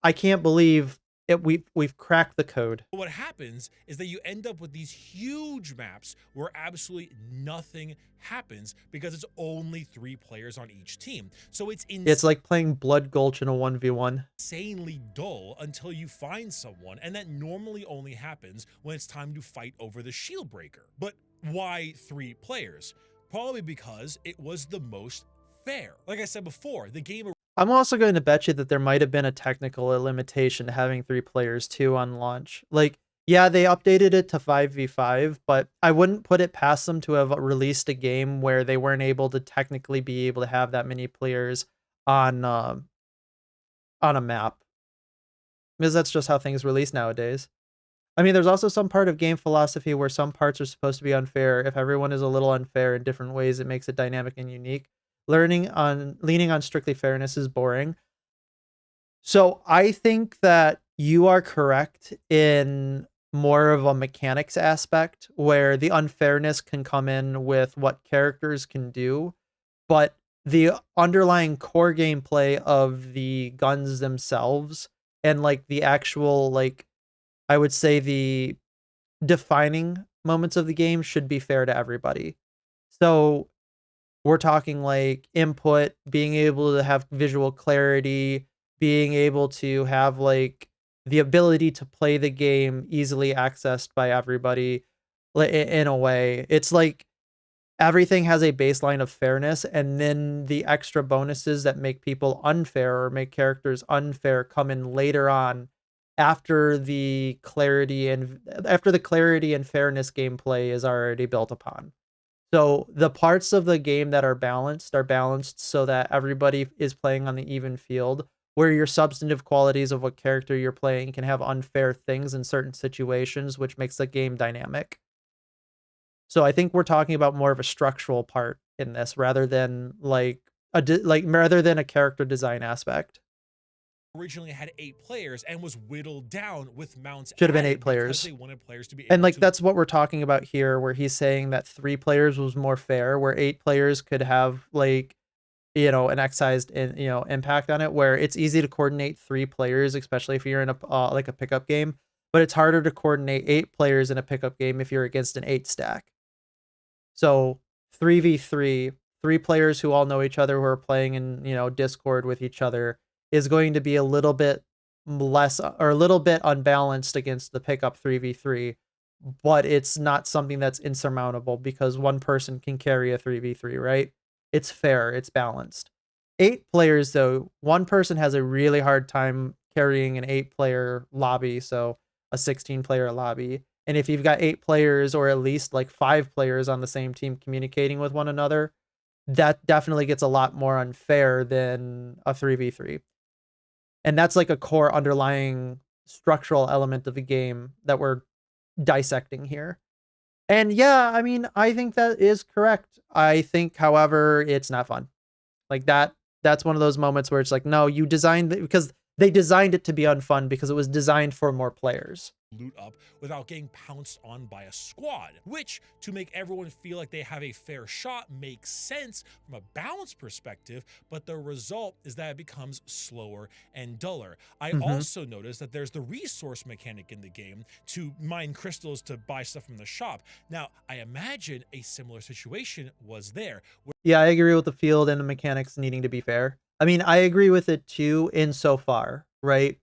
Speaker 1: I can't believe it. We've cracked the code.
Speaker 2: What happens is that you end up with these huge maps where absolutely nothing happens because it's only 3 players on each team. So it's
Speaker 1: like playing Blood Gulch in a 1v1.
Speaker 2: Insanely dull until you find someone, and that normally only happens when it's time to fight over the shield breaker. But why 3 players? Probably because it was the most fair. Like I said before, the game...
Speaker 1: I'm also going to bet you that there might have been a technical limitation to having 3 players too on launch. Like, yeah, they updated it to 5v5, but I wouldn't put it past them to have released a game where they weren't able to technically be able to have that many players on a map. Because that's just how things release nowadays. I mean, there's also some part of game philosophy where some parts are supposed to be unfair. If everyone is a little unfair in different ways, it makes it dynamic and unique. Leaning on strictly fairness is boring. So I think that you are correct in more of a mechanics aspect, where the unfairness can come in with what characters can do, but the underlying core gameplay of the guns themselves and like the actual, like, I would say the defining moments of the game should be fair to everybody. So we're talking like input, being able to have visual clarity, being able to have like the ability to play the game easily accessed by everybody in a way. It's like everything has a baseline of fairness, and then the extra bonuses that make people unfair or make characters unfair come in later on, after the clarity and fairness gameplay is already built upon. So the parts of the game that are balanced so that everybody is playing on the even field, where your substantive qualities of what character you're playing can have unfair things in certain situations, which makes the game dynamic. So I think we're talking about more of a structural part in this rather than like rather than a character design aspect.
Speaker 2: Originally had 8 players and was whittled down with mounts
Speaker 1: Should have been 8
Speaker 2: added because
Speaker 1: players.
Speaker 2: they wanted players to be
Speaker 1: And
Speaker 2: able
Speaker 1: like
Speaker 2: to.
Speaker 1: that's what we're talking about here where he's saying that 3 players was more fair, where 8 players could have like an excised impact on it, where it's easy to coordinate 3 players, especially if you're in a like a pickup game, but it's harder to coordinate 8 players in a pickup game if you're against an 8 stack. So 3v3, 3 players who all know each other, who are playing in, Discord with each other, is going to be a little bit less or a little bit unbalanced against the pickup 3v3, but it's not something that's insurmountable because one person can carry a 3v3, right? It's fair, it's balanced. 8 players though, one person has a really hard time carrying an 8-player lobby, so a 16-player lobby. And if you've got 8 players or at least like 5 players on the same team communicating with one another, that definitely gets a lot more unfair than a 3v3. And that's like a core underlying structural element of the game that we're dissecting here. And yeah, I mean, I think that is correct. I think, however, it's not fun. Like that's one of those moments where it's like, no, you designed it because they designed it to be unfun because it was designed for more players.
Speaker 2: Loot up without getting pounced on by a squad, which, to make everyone feel like they have a fair shot, makes sense from a balance perspective, but the result is that it becomes slower and duller. I also noticed that there's the resource mechanic in the game to mine crystals to buy stuff from the shop. Now, I imagine a similar situation was there.
Speaker 1: Yeah, I agree with the field and the mechanics needing to be fair. I mean, I agree with it too insofar, right?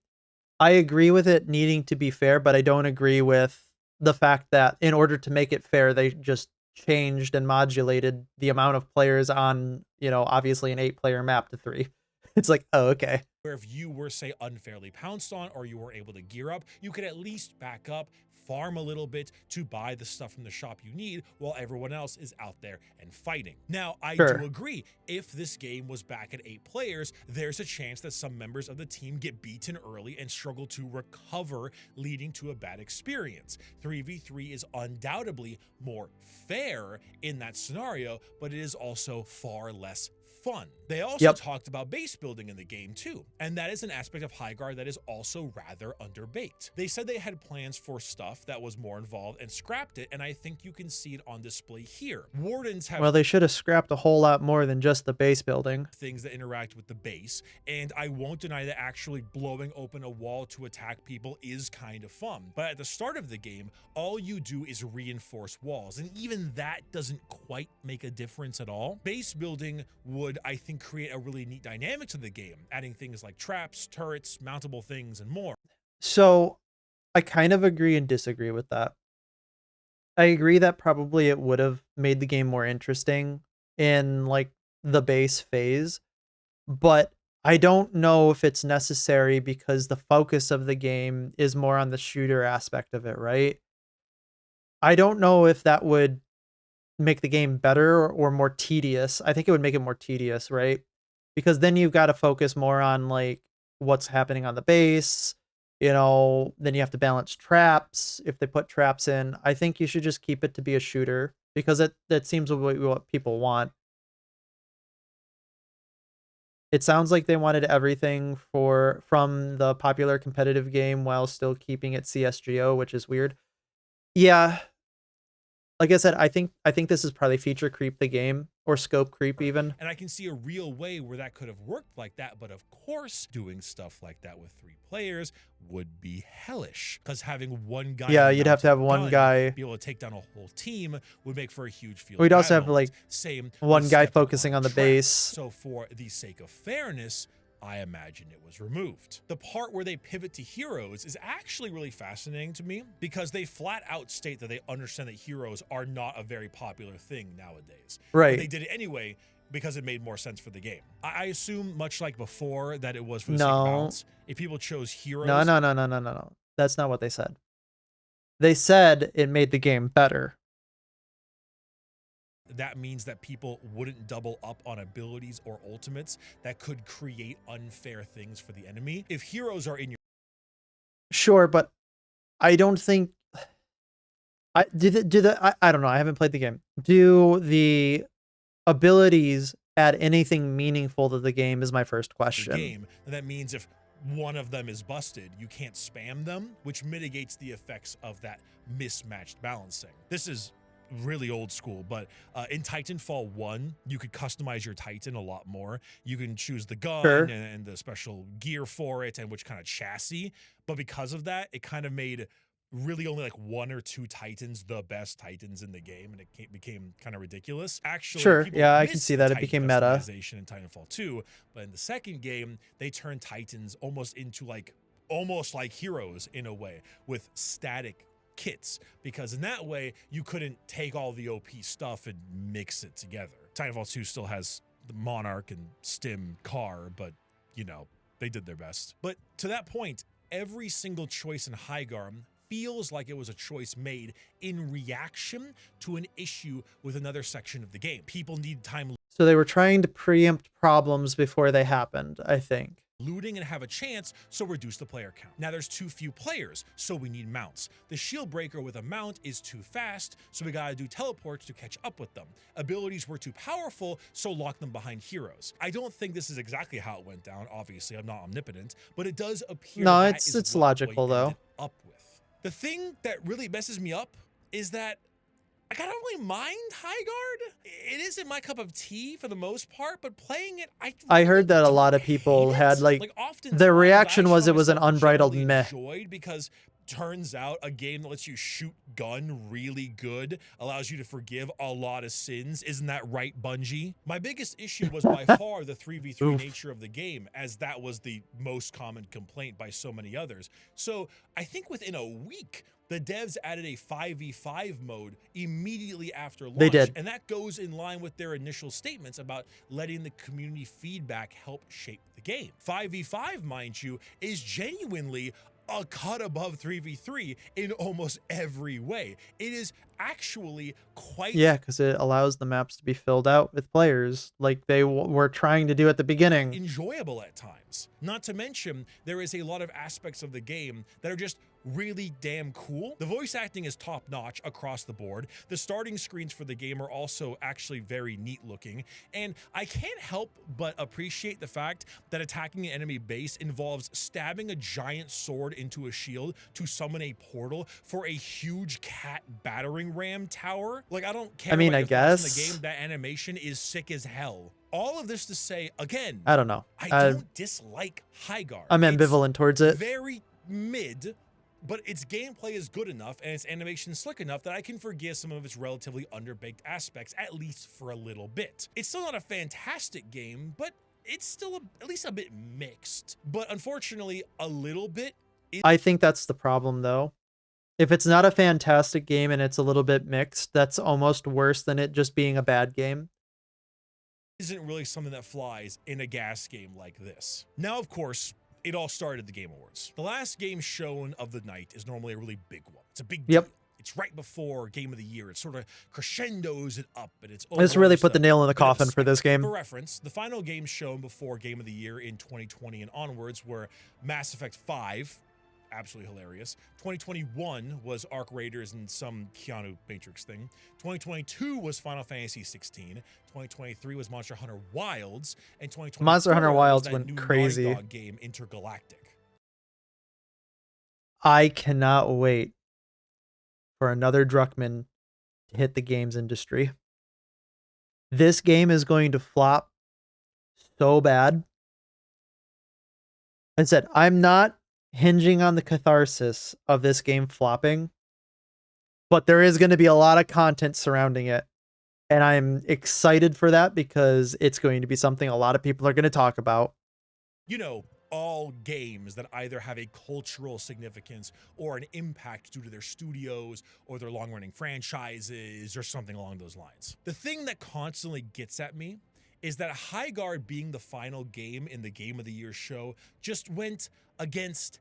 Speaker 1: I agree with it needing to be fair, but I don't agree with the fact that in order to make it fair, they just changed and modulated the amount of players on, obviously an 8-player map to 3. It's like, oh, okay.
Speaker 2: Where if you were, say, unfairly pounced on or you were able to gear up, you could at least back up, farm a little bit to buy the stuff from the shop you need while everyone else is out there and fighting. Now, I do
Speaker 1: Sure.
Speaker 2: agree, if this game was back at 8 players, there's a chance that some members of the team get beaten early and struggle to recover, leading to a bad experience. 3v3 is undoubtedly more fair in that scenario, but it is also far less fun. They also talked about base building in the game too, and that is an aspect of Highguard that is also rather underbaked. They said they had plans for stuff that was more involved and scrapped it, and I think you can see it on display here. Wardens have
Speaker 1: Well, they should have scrapped a whole lot more than just the base building.
Speaker 2: things that interact with the base, and I won't deny that actually blowing open a wall to attack people is kind of fun. But at the start of the game, all you do is reinforce walls, and even that doesn't quite make a difference at all. Base building would, I think, create a really neat dynamic to the game, adding things like traps, turrets, mountable things, and more.
Speaker 1: So I kind of agree and disagree with that. I agree that probably it would have made the game more interesting in like the base phase, but I don't know if it's necessary because the focus of the game is more on the shooter aspect of it, right? I don't know if that would make the game better or more tedious. I think it would make it more tedious, right? Because then you've got to focus more on like what's happening on the base, then you have to balance traps if they put traps in. I think you should just keep it to be a shooter because that seems what people want. It sounds like they wanted everything from the popular competitive game while still keeping it CS:GO, which is weird. Yeah, like I said, I think this is probably feature creep the game or scope creep even.
Speaker 2: And I can see a real way where that could have worked like that, but of course, doing stuff like that with 3 players would be hellish, because having one guy
Speaker 1: Yeah,
Speaker 2: on a
Speaker 1: you'd have to have
Speaker 2: mounted
Speaker 1: one
Speaker 2: gun
Speaker 1: guy.
Speaker 2: be able to take down a whole team would make for a huge field
Speaker 1: We'd also
Speaker 2: battle
Speaker 1: have
Speaker 2: moment.
Speaker 1: like
Speaker 2: Same
Speaker 1: one
Speaker 2: with
Speaker 1: guy
Speaker 2: stepping
Speaker 1: focusing on
Speaker 2: a
Speaker 1: the
Speaker 2: trap.
Speaker 1: base.
Speaker 2: So for the sake of fairness, I imagine it was removed. The part where they pivot to heroes is actually really fascinating to me because they flat out state that they understand that heroes are not a very popular thing nowadays.
Speaker 1: Right.
Speaker 2: But they did it anyway because it made more sense for the game. I assume, much like before, that it was for the sake of balance. If people chose heroes...
Speaker 1: No. That's not what they said. They said it made the game better.
Speaker 2: that means that people wouldn't double up on abilities or ultimates that could create unfair things for the enemy. If heroes are in your
Speaker 1: Sure, but I don't think I don't know. I haven't played the game. Do the abilities add anything meaningful to the game is my first question.
Speaker 2: game, then that means if one of them is busted, you can't spam them, which mitigates the effects of that mismatched balancing. This is really old school, but in Titanfall 1, you could customize your Titan a lot more. You can choose the gun
Speaker 1: Sure.
Speaker 2: and the special gear for it and which kind of chassis. But because of that, it kind of made really only like 1 or 2 Titans the best Titans in the game, and it became kind of ridiculous. Actually,
Speaker 1: Sure.
Speaker 2: people
Speaker 1: Yeah, I can
Speaker 2: missed
Speaker 1: see
Speaker 2: the
Speaker 1: that. It
Speaker 2: Titan
Speaker 1: became meta.
Speaker 2: customization in Titanfall 2, but in the second game, they turned Titans almost into almost like heroes in a way with static kits, because in that way you couldn't take all the OP stuff and mix it together. Titanfall 2 still has the Monarch and Stim car, but you know, they did their best. But to that point, every single choice in Highgarm feels like it was a choice made in reaction to an issue with another section of the game. People need time
Speaker 1: So they were trying to preempt problems before they happened, I think.
Speaker 2: looting and have a chance, so reduce the player count. Now there's too few players, so we need mounts. The shield breaker with a mount is too fast, so we gotta do teleports to catch up with them. Abilities were too powerful, so lock them behind heroes. I don't think this is exactly how it went down. Obviously, I'm not omnipotent, but it does appear
Speaker 1: No,
Speaker 2: that
Speaker 1: it's logical though.
Speaker 2: up with. The thing that really messes me up is that I don't really mind Highguard. It isn't my cup of tea for the most part, but playing it,
Speaker 1: I heard that a
Speaker 2: don't
Speaker 1: lot of people
Speaker 2: hate
Speaker 1: had
Speaker 2: it.
Speaker 1: like
Speaker 2: Oftentimes,
Speaker 1: the
Speaker 2: I
Speaker 1: reaction was
Speaker 2: found
Speaker 1: it was an
Speaker 2: myself
Speaker 1: unbridled
Speaker 2: generally
Speaker 1: meh.
Speaker 2: enjoyed because turns out a game that lets you shoot gun really good, allows you to forgive a lot of sins. Isn't that right, Bungie? My biggest issue was by far the 3v3
Speaker 1: Oof.
Speaker 2: nature of the game, as that was the most common complaint by so many others. So I think within a week, the devs added a 5v5 mode immediately after launch.
Speaker 1: They did.
Speaker 2: And that goes in line with their initial statements about letting the community feedback help shape the game. 5v5, mind you, is genuinely a cut above 3v3 in almost every way. It is actually quite
Speaker 1: Yeah, because it allows the maps to be filled out with players like they were trying to do at the beginning.
Speaker 2: enjoyable at times. Not to mention, there is a lot of aspects of the game that are just really damn cool. The voice acting is top notch across the board. The starting screens for the game are also actually very neat looking. And I can't help but appreciate the fact that attacking an enemy base involves stabbing a giant sword into a shield to summon a portal for a huge cat battering ram tower. Like, I don't care
Speaker 1: I mean,
Speaker 2: about
Speaker 1: I
Speaker 2: your thoughts
Speaker 1: guess.
Speaker 2: in the game. That animation is sick as hell. All of this to say, again,
Speaker 1: I don't know.
Speaker 2: I don't dislike Highguard.
Speaker 1: I'm
Speaker 2: It's
Speaker 1: ambivalent towards it.
Speaker 2: very mid, but its gameplay is good enough and its animation slick enough that I can forgive some of its relatively underbaked aspects, at least for a little bit. It's still not a fantastic game, but it's still at least a bit mixed. But unfortunately, a little bit.
Speaker 1: I think that's the problem though. If it's not a fantastic game and it's a little bit mixed, that's almost worse than it just being a bad game.
Speaker 2: Isn't really something that flies in a gas game like this. Now, of course, it all started at the Game Awards. The last game shown of the night is normally a really big one. It's a big deal.
Speaker 1: Yep.
Speaker 2: It's right before Game of the Year. It sort of crescendos it up, and it's
Speaker 1: This really put the
Speaker 2: almost
Speaker 1: nail in the
Speaker 2: a bit of a
Speaker 1: coffin for this
Speaker 2: spectacle.
Speaker 1: game.
Speaker 2: For reference, the final games shown before Game of the Year in 2020 and onwards were Mass Effect 5, absolutely hilarious. 2021 was Arc Raiders and some Keanu Matrix thing. 2022 was Final Fantasy 16. 2023 was Monster Hunter Wilds, and 2024
Speaker 1: Monster Hunter
Speaker 2: was
Speaker 1: Wilds
Speaker 2: that
Speaker 1: went
Speaker 2: new
Speaker 1: crazy.
Speaker 2: Naughty Dog game Intergalactic.
Speaker 1: I cannot wait for another Druckmann to hit the games industry. This game is going to flop so bad. I said, I'm not hinging on the catharsis of this game flopping, but there is going to be a lot of content surrounding it. And I'm excited for that because it's going to be something a lot of people are going to talk about.
Speaker 2: You know, all games that either have a cultural significance or an impact due to their studios or their long-running franchises or something along those lines. The thing that constantly gets at me is that Highguard being the final game in the Game of the Year show just went against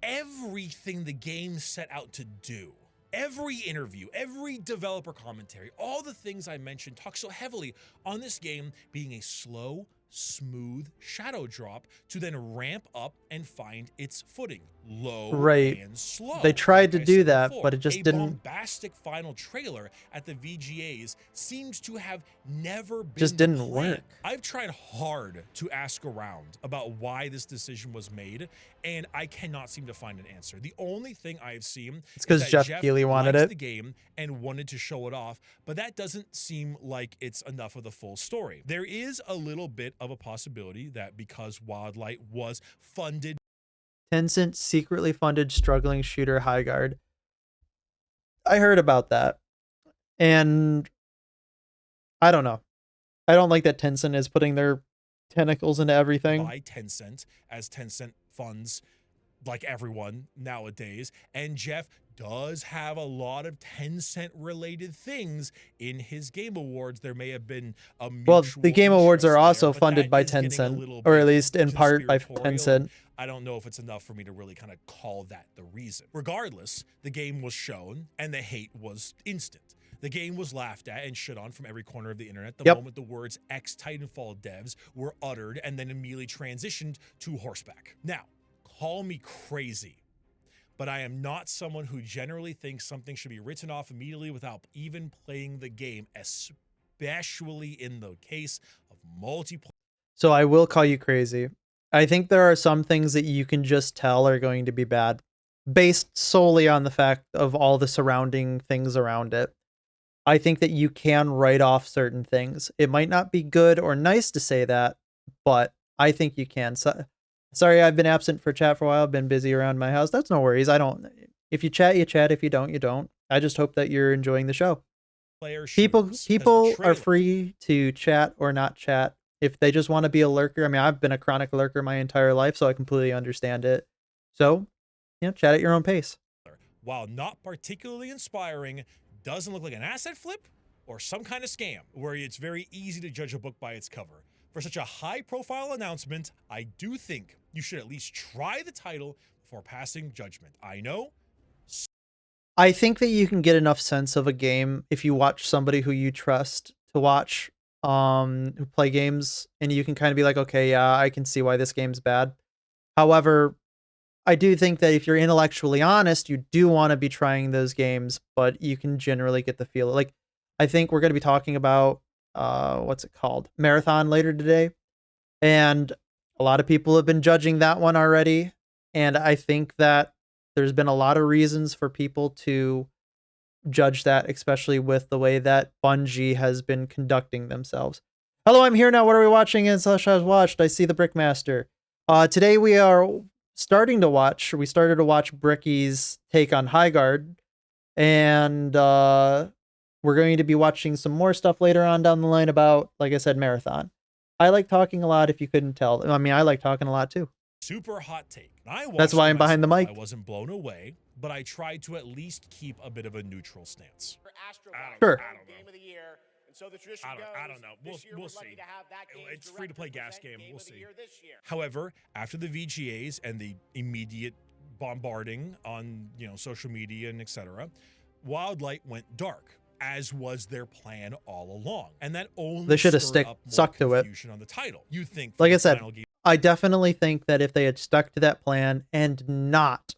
Speaker 2: everything the game set out to do. Every interview, every developer commentary, all the things I mentioned talk so heavily on this game being a slow, smooth shadow drop to then ramp up and find its footing, low
Speaker 1: Right.
Speaker 2: and slow.
Speaker 1: They tried
Speaker 2: like
Speaker 1: to
Speaker 2: I
Speaker 1: do
Speaker 2: said
Speaker 1: that,
Speaker 2: before.
Speaker 1: but it just
Speaker 2: A
Speaker 1: didn't
Speaker 2: bombastic final trailer at the VGAs seems to have never been
Speaker 1: just
Speaker 2: the
Speaker 1: didn't
Speaker 2: plan.
Speaker 1: work.
Speaker 2: I've tried hard to ask around about why this decision was made, and I cannot seem to find an answer. The only thing I've seen
Speaker 1: It's
Speaker 2: is
Speaker 1: because
Speaker 2: that
Speaker 1: Jeff
Speaker 2: Jeff
Speaker 1: Keighley wanted
Speaker 2: likes
Speaker 1: it.
Speaker 2: the game and wanted to show it off, but that doesn't seem like it's enough of the full story. There is a little bit of a possibility that because Wildlight was funded,
Speaker 1: Tencent secretly funded struggling shooter Highguard. I heard about that. And I don't know. I don't like that Tencent is putting their tentacles into everything.
Speaker 2: by Tencent, as Tencent funds like everyone nowadays, and Jeff does have a lot of Tencent related things in his Game Awards. There may have been a
Speaker 1: Well,
Speaker 2: mutual
Speaker 1: the Game Awards are
Speaker 2: interest
Speaker 1: also
Speaker 2: there, but
Speaker 1: funded
Speaker 2: that
Speaker 1: by
Speaker 2: is getting a
Speaker 1: Tencent,
Speaker 2: little
Speaker 1: or at
Speaker 2: bit
Speaker 1: least in part by
Speaker 2: conspiratorial, and
Speaker 1: Tencent.
Speaker 2: I don't know if it's enough for me to really kind of call that the reason. Regardless, the game was shown and the hate was instant. The game was laughed at and shit on from every corner of the internet the moment the words X Titanfall devs were uttered and then immediately transitioned to horseback. Now, call me crazy, but I am not someone who generally thinks something should be written off immediately without even playing the game, especially in the case of multiplayer.
Speaker 1: So I will call you crazy. I think there are some things that you can just tell are going to be bad based solely on the fact of all the surrounding things around it. I think that you can write off certain things. It might not be good or nice to say that, but I think you can. So, sorry, I've been absent for chat for a while. I've been busy around my house. That's no worries. I don't. If you chat, you chat. If you don't, you don't. I just hope that you're enjoying the show. People are free to chat or not chat. If they just want to be a lurker, I mean, I've been a chronic lurker my entire life, so I completely understand it. So, chat at your own pace.
Speaker 2: While not particularly inspiring, doesn't look like an asset flip or some kind of scam where it's very easy to judge a book by its cover. For such a high-profile announcement, I do think you should at least try the title before passing judgment. I know.
Speaker 1: I think that you can get enough sense of a game if you watch somebody who you trust to watch, who play games, and you can kind of be like, okay, yeah, I can see why this game's bad. However, I do think that if you're intellectually honest, you do want to be trying those games, but you can generally get the feel. Like, I think we're going to be talking about, what's it called? Marathon later today. And a lot of people have been judging that one already. And I think that there's been a lot of reasons for people to judge that, especially with the way that Bungie has been conducting themselves. Hello, I'm here now. What are we watching? And slash has watched. I see the Brickmaster. Today we are we started to watch Bricky's take on Highguard, and we're going to be watching some more stuff later on down the line about, like I said, Marathon. I like talking a lot, if you couldn't tell. I mean, I like talking a lot too.
Speaker 2: Super hot take.
Speaker 1: That's why I'm behind the mic.
Speaker 2: I wasn't blown away, but I tried to at least keep a bit of a neutral stance.
Speaker 1: Sure.
Speaker 2: Game of the year. And so the tradition I don't know. We'll see. It's free to play gas game. We'll see. However, after the VGAs and the immediate bombarding on social media and etc., Wildlight went dark, as was their plan all along, and that only
Speaker 1: they should have stuck to it.
Speaker 2: On the title. You think,
Speaker 1: like I said, I definitely think that if they had stuck to that plan and not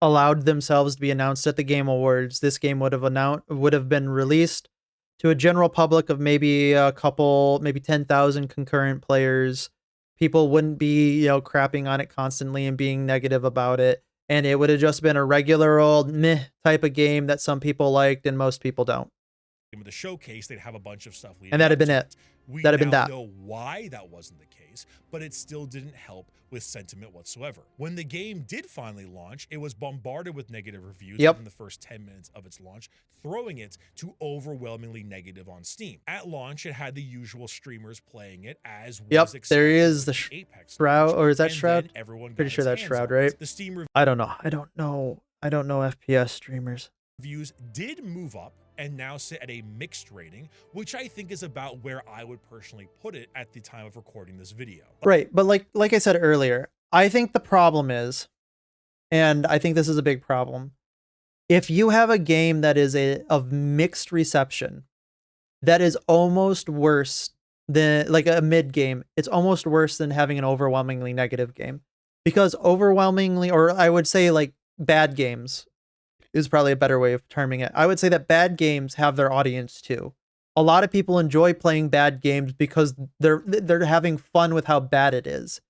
Speaker 1: allowed themselves to be announced at the Game Awards, this game would have been released to a general public of maybe maybe 10,000 concurrent players. People wouldn't be, crapping on it constantly and being negative about it. And it would have just been a regular old meh type of game that some people liked and most people don't.
Speaker 2: With the showcase, they'd have a bunch of stuff.
Speaker 1: And that'd have been it.
Speaker 2: That'd have been that. We know why that wasn't the case, but it still didn't help with sentiment whatsoever. When the game did finally launch, it was bombarded with negative reviews within the first 10 minutes of its launch, throwing it to overwhelmingly negative on Steam. At launch, it had the usual streamers playing it, as was expected.
Speaker 1: There is the
Speaker 2: Apex
Speaker 1: Shroud, or is that Shroud?
Speaker 2: Everyone
Speaker 1: pretty sure that's Shroud, right?
Speaker 2: The Steam
Speaker 1: I don't know FPS streamers.
Speaker 2: Reviews did move up and now sit at a mixed rating, which I think is about where I would personally put it at the time of recording this video.
Speaker 1: Right, but like I said earlier, I think the problem is, and I think this is a big problem, If you have a game that is of mixed reception, that is almost worse than like a mid game. It's almost worse than having an overwhelmingly negative game. Because overwhelmingly, or I would say like bad games is probably a better way of terming it. I would say that bad games have their audience too. A lot of people enjoy playing bad games because they're having fun with how bad it is.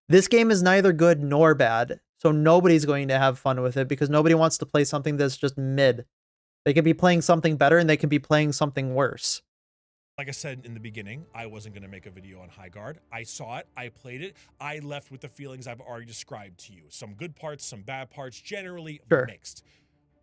Speaker 1: This game is neither good nor bad, so nobody's going to have fun with it because nobody wants to play something that's just mid. They could be playing something better and they could be playing something worse.
Speaker 2: Like I said in the beginning, I wasn't going to make a video on High Guard. I saw it, I played it, I left with the feelings I've already described to you. Some good parts, some bad parts, generally mixed.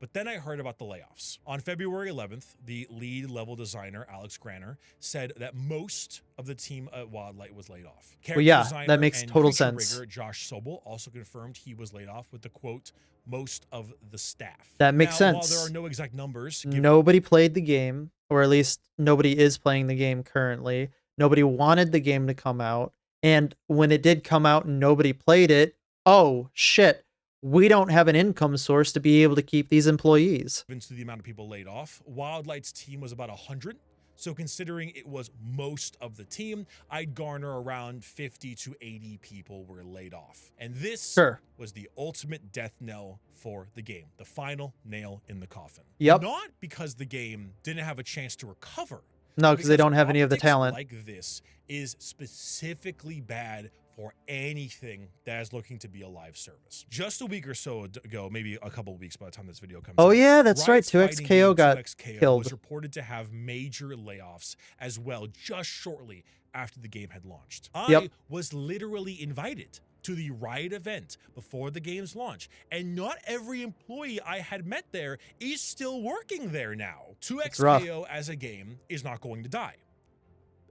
Speaker 2: But then I heard about the layoffs. On February 11th, the lead level designer, Alex Granner, said that most of the team at Wildlight was laid off.
Speaker 1: Well, yeah, that makes total sense.
Speaker 2: Rigger, Josh Sobel also confirmed he was laid off with the quote, most of the staff.
Speaker 1: That makes sense.
Speaker 2: While there are no exact numbers,
Speaker 1: nobody played the game, or at least nobody is playing the game currently. Nobody wanted the game to come out. And when it did come out and nobody played it, oh shit, we don't have an income source to be able to keep these employees.
Speaker 2: To the amount of people laid off, Wildlight's team was about 100. So considering it was most of the team, I'd garner around 50 to 80 people were laid off. And this was the ultimate death knell for the game, the final nail in the coffin.
Speaker 1: Yep.
Speaker 2: Not because the game didn't have a chance to recover.
Speaker 1: No, because they don't have any of the talent.
Speaker 2: Like this is specifically bad for anything that is looking to be a live service. Just a week or so ago, maybe a couple of weeks by the time this video comes out.
Speaker 1: Oh yeah, that's right. 2XKO got killed.
Speaker 2: Was reported to have major layoffs as well, just shortly after the game had launched. I was literally invited to the Riot event before the game's launch, and not every employee I had met there is still working there now. 2XKO as a game is not going to die.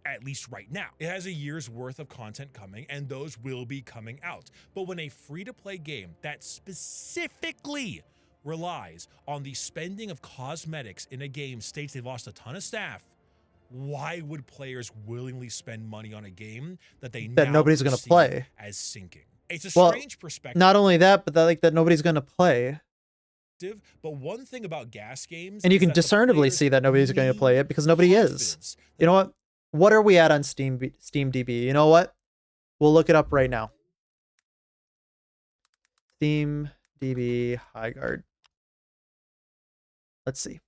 Speaker 2: At least right now. It has a year's worth of content coming, and those will be coming out. But when a free-to-play game that specifically relies on the spending of cosmetics in a game states they've lost a ton of staff, why would players willingly spend money on a game that
Speaker 1: nobody's going to play
Speaker 2: as sinking? It's a strange perspective.
Speaker 1: Not only that, but that nobody's going to play.
Speaker 2: But one thing about gas games,
Speaker 1: and you can discernibly see that nobody's going to play it because nobody is. You know what? What are we at on SteamDB? You know what? We'll look it up right now. SteamDB High Guard. Let's see.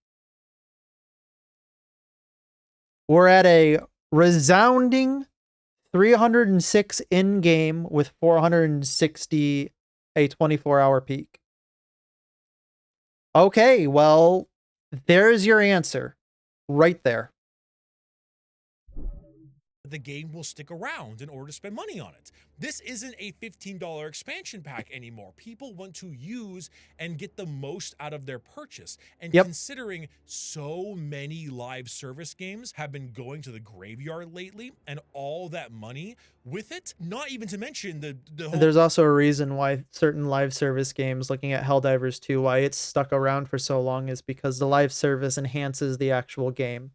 Speaker 1: We're at a resounding 306 in-game with 460 a 24-hour peak. Okay, well, there's your answer right there.
Speaker 2: The game will stick around in order to spend money on it. This isn't a $15 expansion pack anymore. People want to use and get the most out of their purchase. And considering so many live service games have been going to the graveyard lately, and all that money with it, not even to mention the whole...
Speaker 1: There's also a reason why certain live service games, looking at Helldivers 2, why it's stuck around for so long is because the live service enhances the actual game,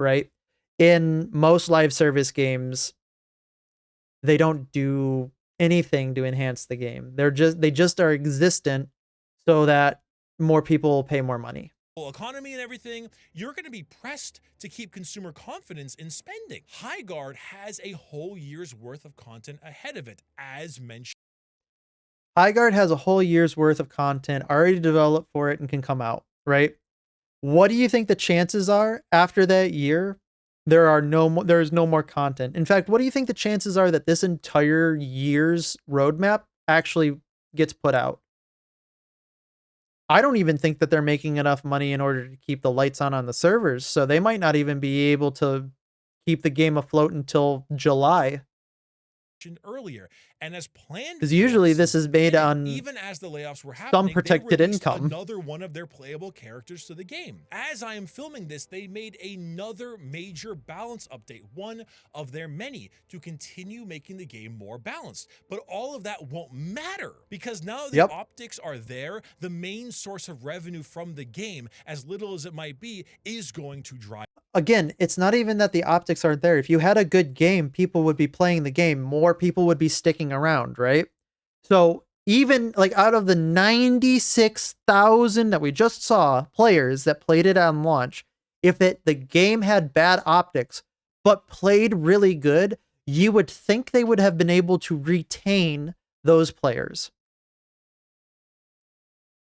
Speaker 1: right? In most live service games, they don't do anything to enhance the game. They just are existent so that more people will pay more money.
Speaker 2: Economy and everything, you're going to be pressed to keep consumer confidence in spending. High Guard has a whole year's worth of content ahead of it, as mentioned.
Speaker 1: High Guard has a whole year's worth of content already developed for it and can come out, right? What do you think the chances are after that year? There is no more content. In fact, what do you think the chances are that this entire year's roadmap actually gets put out? I don't even think that they're making enough money in order to keep the lights on the servers, so they might not even be able to keep the game afloat until July.
Speaker 2: Earlier, and as planned,
Speaker 1: because usually this is made on
Speaker 2: even as the layoffs were happening,
Speaker 1: some protected income.
Speaker 2: Another one of their playable characters to the game. As I am filming this, they made another major balance update, one of their many, to continue making the game more balanced. But all of that won't matter because now the optics are there. The main source of revenue from the game, as little as it might be, is going to dry.
Speaker 1: Again, it's not even that the optics aren't there. If you had a good game, people would be playing the game. More people would be sticking around, right? So Even like out of the 96,000 that we just saw players that played it on launch, if the game had bad optics but played really good, you would think they would have been able to retain those players.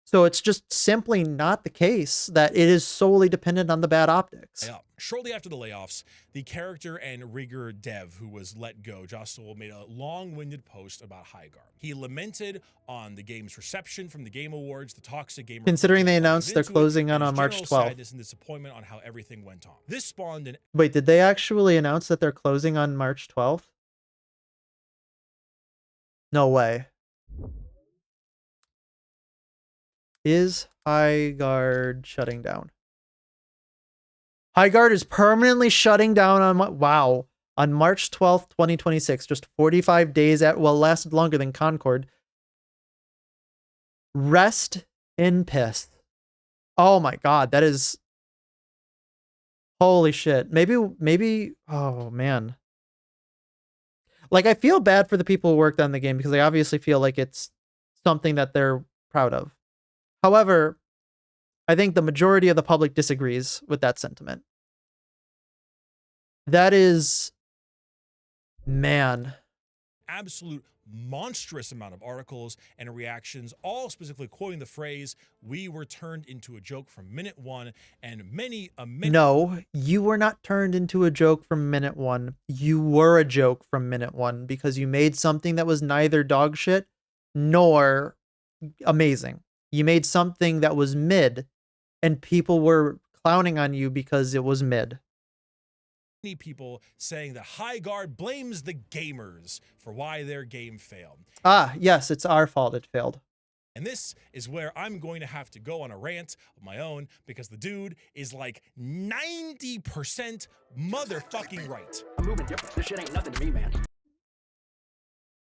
Speaker 1: So it's just simply not the case that it is solely dependent on the bad optics.
Speaker 2: Yeah. Shortly after the layoffs, the character and rigger dev who was let go, Josh Sewell, made a long-winded post about Highguard. He lamented on the game's reception from the Game Awards, the toxic gamer.
Speaker 1: Considering they announced they're closing on March 12th.
Speaker 2: Sadness and disappointment on how everything went on. This spawned an...
Speaker 1: Wait, did they actually announce that they're closing on March 12th? No way. Is Highguard shutting down? Highguard is permanently shutting down on on March 12th, 2026, just 45 days lasted longer than Concord. Rest in piss. Oh my god, that is holy shit. Maybe oh man. Like, I feel bad for the people who worked on the game because they obviously feel like it's something that they're proud of. However, I think the majority of the public disagrees with that sentiment. That is, man.
Speaker 2: Absolute monstrous amount of articles and reactions, all specifically quoting the phrase, "We were turned into a joke from minute one," and many.
Speaker 1: No, you were not turned into a joke from minute one. You were a joke from minute one because you made something that was neither dog shit nor amazing. You made something that was mid, and people were clowning on you because it was mid.
Speaker 2: Many people saying that Highguard blames the gamers for why their game failed.
Speaker 1: Ah, yes, it's our fault it failed.
Speaker 2: And this is where I'm going to have to go on a rant of my own because the dude is like 90% motherfucking right.
Speaker 4: I'm moving different. This shit ain't nothing to me, man.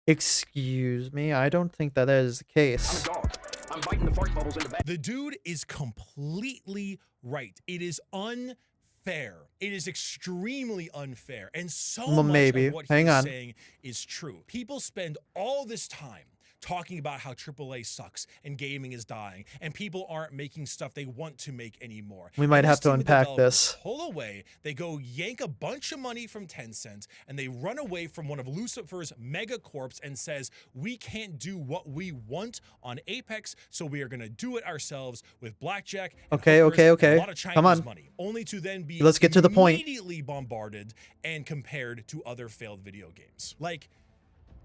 Speaker 1: Excuse me, I don't think that is the case.
Speaker 4: I'm a dog. I'm biting the fart bubbles in the back.
Speaker 2: The dude is completely right. It is unfair. It is extremely unfair. And so much of what he's saying is true. People spend all this time talking about how AAA sucks and gaming is dying and people aren't making stuff they want to make anymore.
Speaker 1: We might have to unpack this.
Speaker 2: Pull away, they go yank a bunch of money from Tencent and they run away from one of Lucifer's megacorps and says, we can't do what we want on Apex, so we are going to do it ourselves with blackjack and
Speaker 1: okay.
Speaker 2: a lot of Chinese
Speaker 1: Come on.
Speaker 2: money, only to then be
Speaker 1: Let's get to the point.
Speaker 2: Immediately bombarded and compared to other failed video games. Like,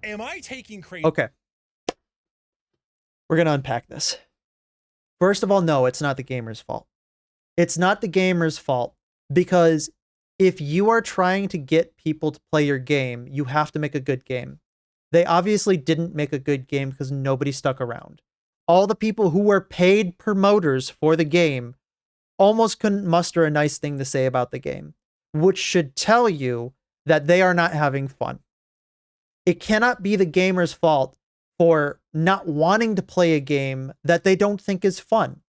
Speaker 2: am I taking crazy?
Speaker 1: Okay. We're going to unpack this. First of all, no, it's not the gamer's fault. It's not the gamer's fault because if you are trying to get people to play your game, you have to make a good game. They obviously didn't make a good game because nobody stuck around. All the people who were paid promoters for the game almost couldn't muster a nice thing to say about the game, which should tell you that they are not having fun. It cannot be the gamer's fault for not wanting to play a game that they don't think is fun,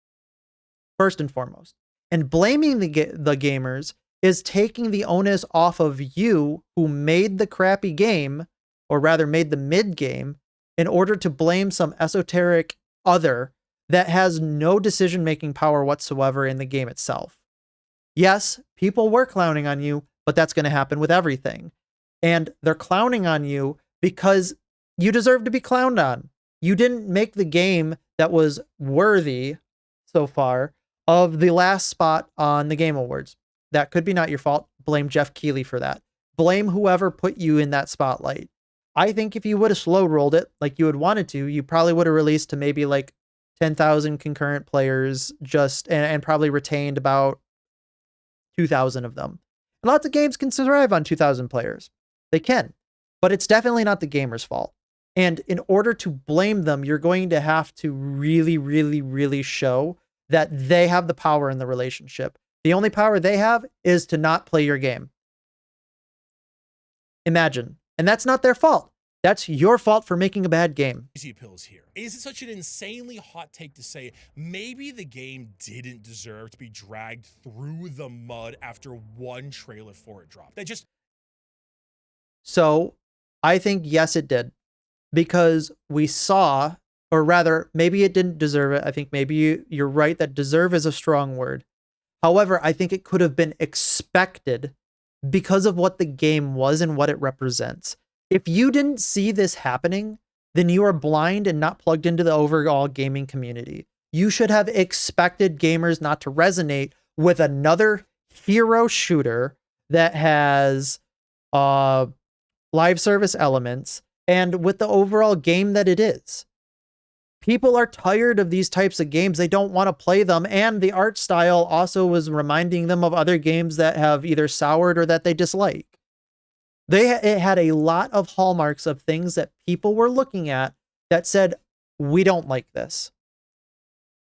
Speaker 1: first and foremost. And blaming the gamers is taking the onus off of you who made the crappy game, or rather made the mid game, in order to blame some esoteric other that has no decision-making power whatsoever in the game itself. Yes, people were clowning on you, but that's going to happen with everything. And they're clowning on you because you deserve to be clowned on. You didn't make the game that was worthy so far of the last spot on the Game Awards. That could be not your fault. Blame Jeff Keighley for that. Blame whoever put you in that spotlight. I think if you would have slow rolled it like you had wanted to, you probably would have released to maybe like 10,000 concurrent players just and probably retained about 2,000 of them. And lots of games can survive on 2,000 players. They can, but it's definitely not the gamer's fault. And in order to blame them, you're going to have to really, really, really show that they have the power in the relationship. The only power they have is to not play your game. Imagine. And that's not their fault. That's your fault for making a bad game.
Speaker 2: Pills here. Is it such an insanely hot take to say maybe the game didn't deserve to be dragged through the mud after one trailer for it dropped?
Speaker 1: So I think yes, it did. Because we saw or rather, maybe it didn't deserve it. I think maybe you're right that deserve is a strong word. However, I think it could have been expected because of what the game was and what it represents. If you didn't see this happening, then you are blind and not plugged into the overall gaming community. You should have expected gamers not to resonate with another hero shooter that has live service elements and with the overall game that it is. People are tired of these types of games. They don't want to play them. And the art style also was reminding them of other games that have either soured or that they dislike. It had a lot of hallmarks of things that people were looking at that said, we don't like this.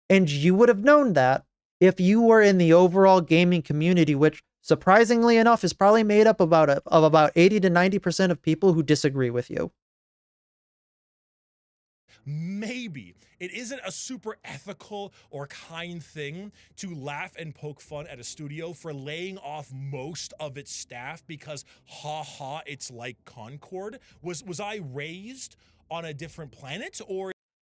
Speaker 1: And you would have known that if you were in the overall gaming community, which surprisingly enough is probably made up of about 80 to 90% of people who disagree with you.
Speaker 2: Maybe it isn't a super ethical or kind thing to laugh and poke fun at a studio for laying off most of its staff because haha, it's like Concord. Was I raised on a different planet, or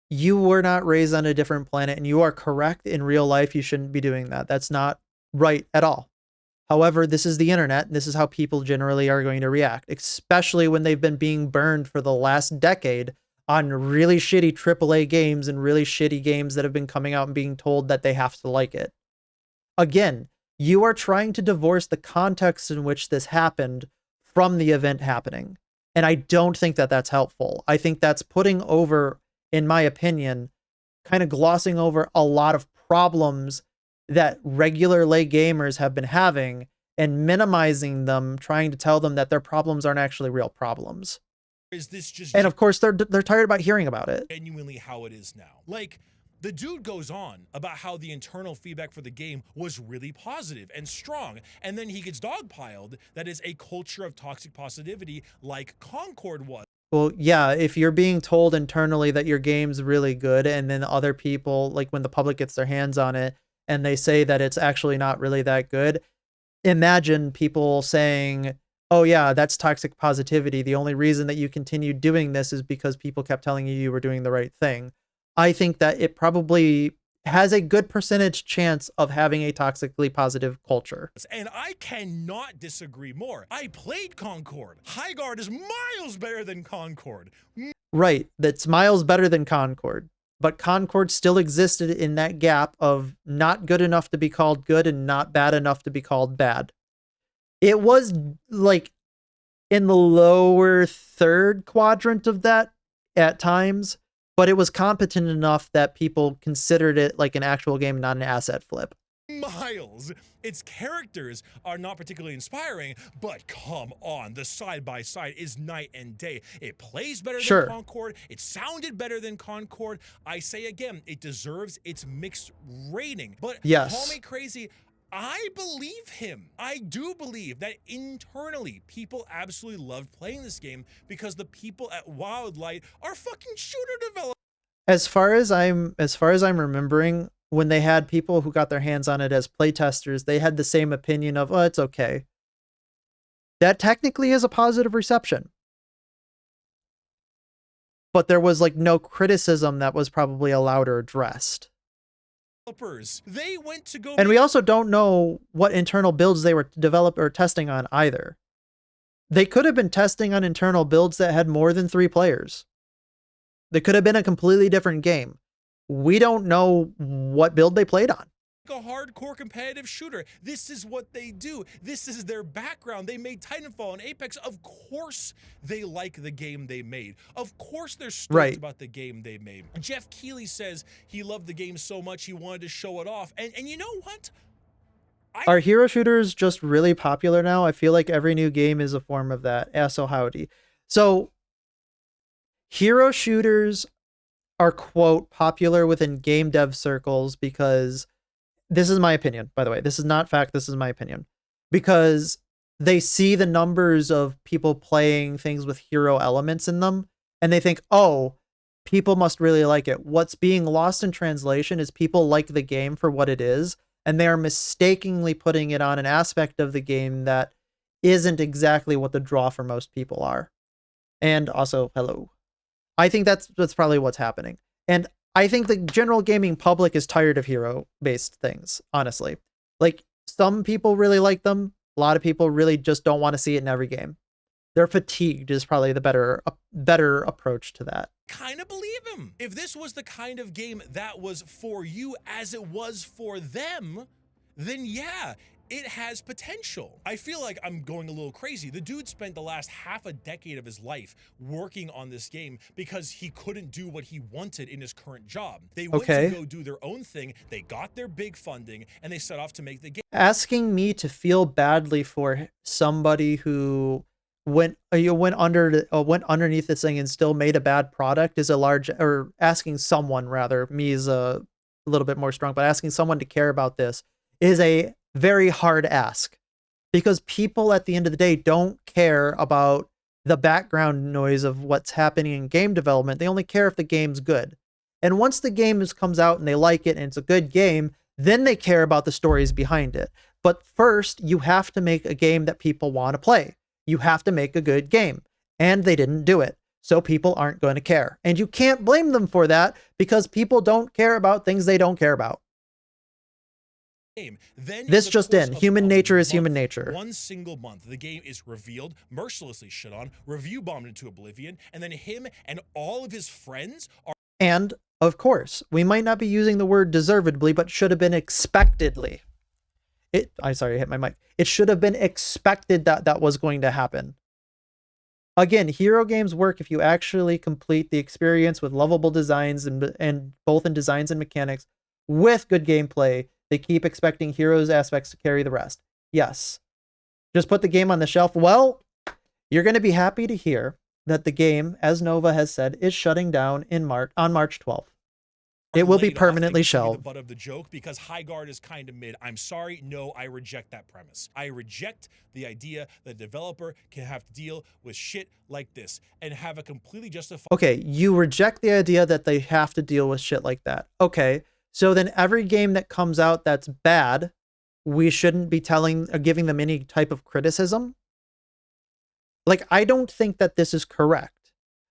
Speaker 1: you were not raised on a different planet, and you are correct. In real life, you shouldn't be doing that. That's not right at all. However, this is the internet, and this is how people generally are going to react, especially when they've been being burned for the last decade on really shitty AAA games and really shitty games that have been coming out and being told that they have to like it. Again, you are trying to divorce the context in which this happened from the event happening. And I don't think that that's helpful. I think that's putting over, in my opinion, kind of glossing over a lot of problems that regular lay gamers have been having and minimizing them, trying to tell them that their problems aren't actually real problems.
Speaker 2: is this just
Speaker 1: And of course, they're tired about hearing about it.
Speaker 2: genuinely how it is now? Like, the dude goes on about how the internal feedback for the game was really positive and strong, and then he gets dogpiled that is a culture of toxic positivity like Concord was.
Speaker 1: Well, yeah, if you're being told internally that your game's really good, and then other people, like when the public gets their hands on it, and they say that it's actually not really that good, imagine people saying, oh yeah, that's toxic positivity. The only reason that you continued doing this is because people kept telling you you were doing the right thing. I think that it probably has a good percentage chance of having a toxically positive culture.
Speaker 2: And I cannot disagree more. I played Concord. Highguard is miles better than Concord.
Speaker 1: Right, that's miles better than Concord. But Concord still existed in that gap of not good enough to be called good and not bad enough to be called bad. It was like in the lower third quadrant of that at times, but it was competent enough that people considered it like an actual game, not an asset flip.
Speaker 2: Miles. Its characters are not particularly inspiring, but come on, the side-by-side is night and day. It plays better
Speaker 1: Sure.
Speaker 2: than Concord. It sounded better than Concord. I say again, it deserves its mixed rating. But
Speaker 1: Yes.
Speaker 2: call me crazy, I believe him. I do believe that internally, people absolutely loved playing this game because the people at Wildlight are fucking shooter developers.
Speaker 1: As far as I'm remembering, when they had people who got their hands on it as playtesters, they had the same opinion of, oh, it's okay. That technically is a positive reception. But there was like no criticism that was probably allowed or addressed.
Speaker 2: They went to go,
Speaker 1: and we also don't know what internal builds they were developed or testing on either. They could have been testing on internal builds that had more than 3 players. They could have been a completely different game. We don't know what build they played on.
Speaker 2: a hardcore competitive shooter. This is what they do. This is their background. They made Titanfall and Apex. Of course they like the game they made. Of course they're stoked about the game they made. Jeff Keighley says he loved the game so much he wanted to show it off. And you know what?
Speaker 1: Are hero shooters just really popular now? I feel like every new game is a form of that. So howdy. So hero shooters are, quote, popular within game dev circles because, this is my opinion, by the way, this is not fact, this is my opinion, because they see the numbers of people playing things with hero elements in them, and they think, oh, people must really like it. What's being lost in translation is people like the game for what it is, and they are mistakenly putting it on an aspect of the game that isn't exactly what the draw for most people are. And also, hello. I think that's probably what's happening. And I think the general gaming public is tired of hero-based things, honestly. Like, some people really like them. A lot of people really just don't want to see it in every game. They're fatigued is probably the better approach to that.
Speaker 2: Kind of believe him. If this was the kind of game that was for you as it was for them, then yeah, it has potential. I feel like I'm going a little crazy. The dude spent the last half a decade of his life working on this game because he couldn't do what he wanted in his current job. They went to go do their own thing, they got their big funding, and they set off to make the game.
Speaker 1: Asking me to feel badly for somebody who went underneath this thing and still made a bad product is a large, or asking someone, rather, me is a little bit more strong, but asking someone to care about this is a very hard ask, because people at the end of the day don't care about the background noise of what's happening in game development. They only care if the game's good. And once the game comes out and they like it and it's a good game, then they care about the stories behind it. But first, you have to make a game that people want to play. You have to make a good game. And they didn't do it. So people aren't going to care. And you can't blame them for that, because people don't care about things they don't care about.
Speaker 2: Then
Speaker 1: this just in, human nature is human nature.
Speaker 2: One single month, the game is revealed, mercilessly shit on, review bombed into oblivion, and then him and all of his friends are...
Speaker 1: And, of course, we might not be using the word deservedly, but should have been expectedly. I'm sorry, I hit my mic. It should have been expected that that was going to happen. Again, hero games work if you actually complete the experience with lovable designs and both in designs and mechanics with good gameplay. They keep expecting heroes aspects to carry the rest. Yes. Just put the game on the shelf. Well, you're going to be happy to hear that the game, as Nova has said, is shutting down on March 12th. It will be permanently shelved.
Speaker 2: The butt of the joke because High Guard is kind of mid. I'm sorry. No, I reject that premise. I reject the idea that a developer can have to deal with shit like this and have a completely justified...
Speaker 1: Okay, you reject the idea that they have to deal with shit like that. Okay. So then every game that comes out that's bad, we shouldn't be giving them any type of criticism? Like, I don't think that this is correct.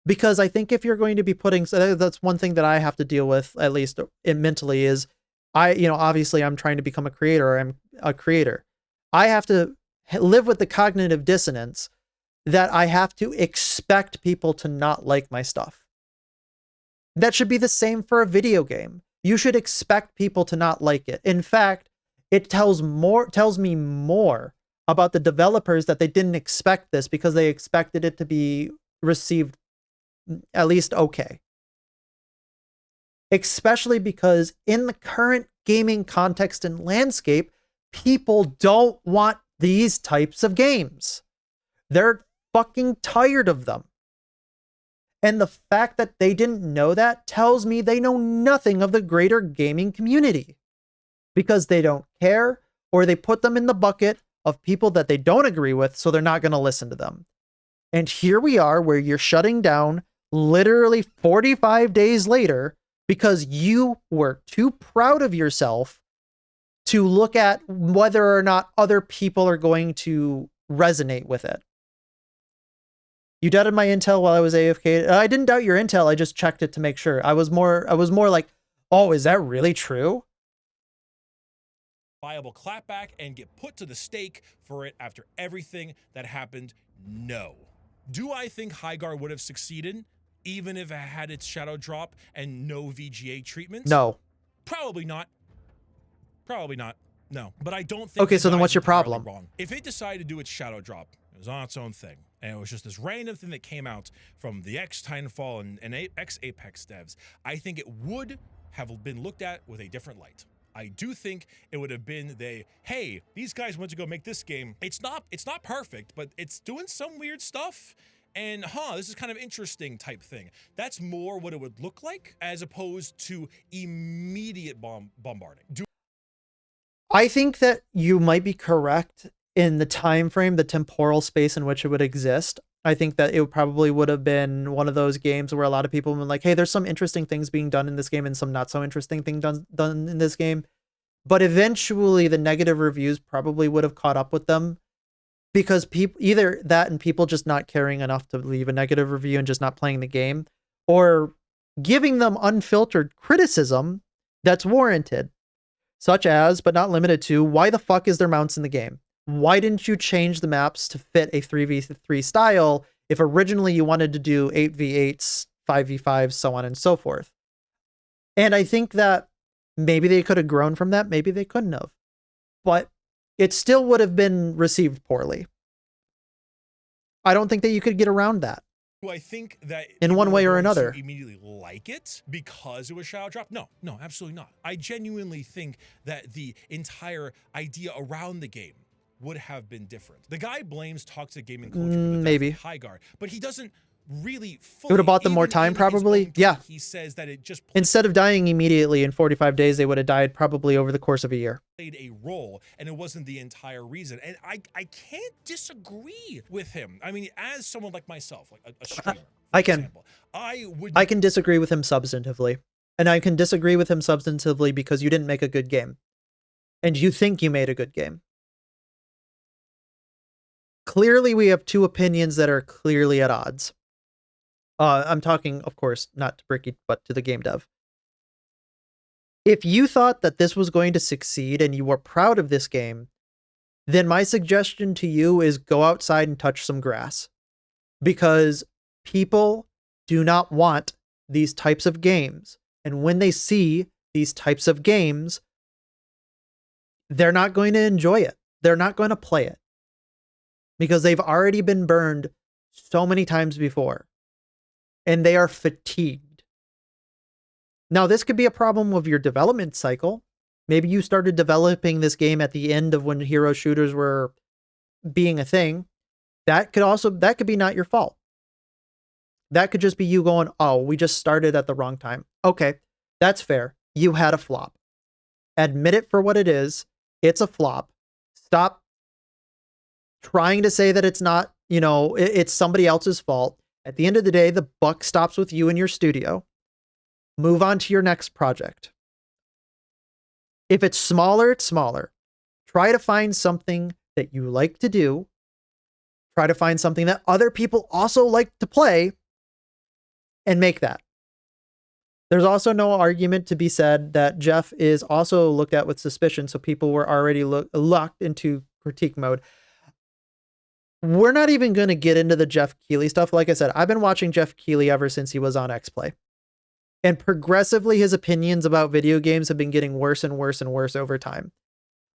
Speaker 1: Because I think if you're going to be putting... So that's one thing that I have to deal with, at least mentally, is obviously I'm trying to become a creator, or I'm a creator. I have to live with the cognitive dissonance that I have to expect people to not like my stuff. That should be the same for a video game. You should expect people to not like it. In fact, it tells me more about the developers that they didn't expect this, because they expected it to be received at least okay. Especially because in the current gaming context and landscape, people don't want these types of games. They're fucking tired of them. And the fact that they didn't know that tells me they know nothing of the greater gaming community, because they don't care, or they put them in the bucket of people that they don't agree with, so they're not going to listen to them. And here we are, where you're shutting down literally 45 days later because you were too proud of yourself to look at whether or not other people are going to resonate with it. You doubted my intel while I was AFK. I didn't doubt your intel. I just checked it to make sure. I was more like, oh, is that really true?
Speaker 2: Viable clapback and get put to the stake for it after everything that happened? No. Do I think High Guard would have succeeded even if it had its shadow drop and no VGA treatments?
Speaker 1: No.
Speaker 2: Probably not. Probably not. No. But I don't think...
Speaker 1: Okay, so then what's your problem?
Speaker 2: Wrong. If it decided to do its shadow drop, it was on its own thing, and it was just this random thing that came out from the Titanfall and Apex devs, I think it would have been looked at with a different light. I do think it would have been hey, these guys went to go make this game. It's not perfect, but it's doing some weird stuff. And this is kind of interesting type thing. That's more what it would look like, as opposed to immediate bombarding.
Speaker 1: I think that you might be correct in the time frame, the temporal space in which it would exist. I think that it probably would have been one of those games where a lot of people have been like, hey, there's some interesting things being done in this game and some not so interesting things done in this game. But eventually the negative reviews probably would have caught up with them, because people, either that and people just not caring enough to leave a negative review and just not playing the game, or giving them unfiltered criticism that's warranted, such as, but not limited to, why the fuck is there mounts in the game? Why didn't you change the maps to fit a 3v3 style if originally you wanted to do 8v8s, 5v5s, so on and so forth? And I think that maybe they could have grown from that, maybe they couldn't have. But it still would have been received poorly. I don't think that you could get around that.
Speaker 2: Do I think that
Speaker 1: in one way or another
Speaker 2: immediately like it because it was shadow drop? No, absolutely not. I genuinely think that the entire idea around the game would have been different. The guy blames toxic gaming culture for the
Speaker 1: maybe
Speaker 2: high guard, but he doesn't really fully.
Speaker 1: It would have bought them more time, probably. Yeah.
Speaker 2: He says that it just
Speaker 1: instead of dying immediately in 45 days, they would have died probably over the course of a year.
Speaker 2: Played a role, and it wasn't the entire reason. And I can't disagree with him. I mean, as someone like myself, like a streamer,
Speaker 1: I can.
Speaker 2: example,
Speaker 1: I can disagree with him substantively. And I can disagree with him substantively because you didn't make a good game. And you think you made a good game. Clearly, we have two opinions that are clearly at odds. I'm talking, of course, not to Bricky, but to the game dev. If you thought that this was going to succeed and you were proud of this game, then my suggestion to you is go outside and touch some grass. Because people do not want these types of games. And when they see these types of games, they're not going to enjoy it. They're not going to play it. Because they've already been burned so many times before. And they are fatigued. Now, this could be a problem with your development cycle. Maybe you started developing this game at the end of when hero shooters were being a thing. That could be not your fault. That could just be you going, oh, we just started at the wrong time. Okay, that's fair. You had a flop. Admit it for what it is. It's a flop. Stop trying to say that it's not, it's somebody else's fault. At the end of the day, the buck stops with you in your studio. Move on to your next project. If it's smaller, it's smaller. Try to find something that you like to do. Try to find something that other people also like to play and make that. There's also no argument to be said that Jeff is also looked at with suspicion, so people were already locked into critique mode. We're not even going to get into the Jeff Keighley stuff. Like I said, I've been watching Jeff Keighley ever since he was on XPlay. And progressively, his opinions about video games have been getting worse and worse and worse over time.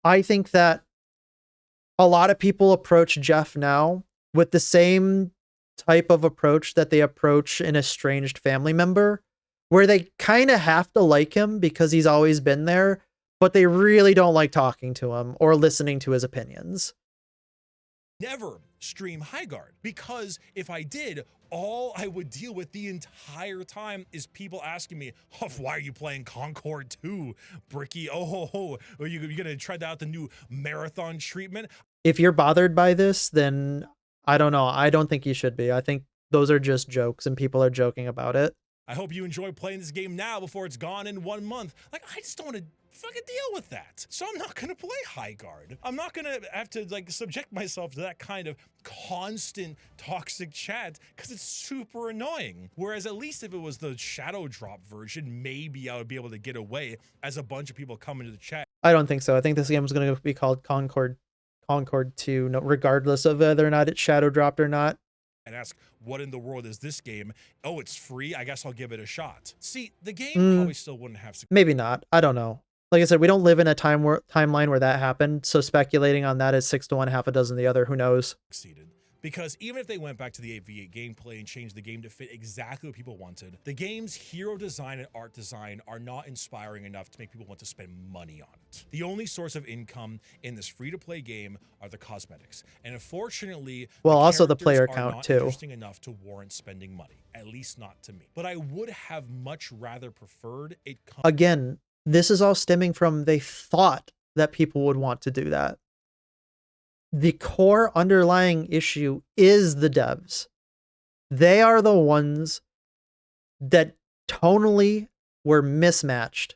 Speaker 1: I think that a lot of people approach Jeff now with the same type of approach that they approach an estranged family member, where they kind of have to like him because he's always been there, but they really don't like talking to him or listening to his opinions.
Speaker 2: Never stream High Guard, because if I did, all I would deal with the entire time is people asking me, oh, why are you playing Concord 2, Bricky? Are you going to try out the new marathon treatment?
Speaker 1: If you're bothered by this, then I don't know. I don't think you should be. I think those are just jokes and people are joking about it.
Speaker 2: I hope you enjoy playing this game now before it's gone in 1 month. Like, I just don't want to fucking deal with that. So I'm not going to play High Guard. I'm not going to have to subject myself to that kind of constant toxic chat because it's super annoying. Whereas at least if it was the shadow drop version, maybe I would be able to get away as a bunch of people come into the chat.
Speaker 1: I don't think so. I think this game is going to be called Concord 2, regardless of whether or not it's shadow dropped or not.
Speaker 2: And ask, what in the world is this game? Oh, it's free? I guess I'll give it a shot. See, the game probably still wouldn't have...
Speaker 1: Maybe not. I don't know. Like I said, we don't live in a timeline where that happened, so speculating on that is 6 to 1, half a dozen the other. Who knows?
Speaker 2: Succeeded. Because even if they went back to the 8v8 gameplay and changed the game to fit exactly what people wanted, the game's hero design and art design are not inspiring enough to make people want to spend money on it. The only source of income in this free-to-play game are the cosmetics. And unfortunately,
Speaker 1: also the player
Speaker 2: are
Speaker 1: count
Speaker 2: not
Speaker 1: too.
Speaker 2: Interesting enough to warrant spending money, at least not to me. But I would have much rather preferred it.
Speaker 1: Again, this is all stemming from they thought that people would want to do that. The core underlying issue is the devs. They are the ones that tonally were mismatched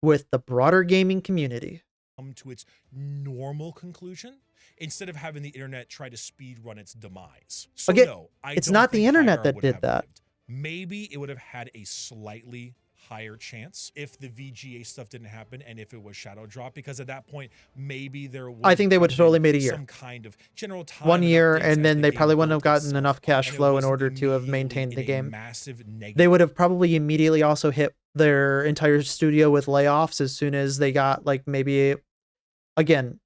Speaker 1: with the broader gaming community.
Speaker 2: Come to its normal conclusion instead of having the internet try to speed run its demise. So
Speaker 1: Again,
Speaker 2: no,
Speaker 1: it's not the internet that did that.
Speaker 2: maybe it would have had a slightly higher chance if the VGA stuff didn't happen and if it was Shadow Drop, because at that point maybe there would
Speaker 1: I think they would have totally made a year.
Speaker 2: some kind of general time
Speaker 1: 1 year,
Speaker 2: updates
Speaker 1: and
Speaker 2: as
Speaker 1: then
Speaker 2: the
Speaker 1: they
Speaker 2: game
Speaker 1: probably wouldn't have
Speaker 2: built
Speaker 1: gotten
Speaker 2: itself
Speaker 1: enough
Speaker 2: up,
Speaker 1: cash
Speaker 2: and it
Speaker 1: flow in
Speaker 2: wasn't
Speaker 1: order to have
Speaker 2: immediately
Speaker 1: maintained the
Speaker 2: in a
Speaker 1: game.
Speaker 2: massive negative.
Speaker 1: They would have probably immediately also hit their entire studio with layoffs as soon as they got like maybe, again,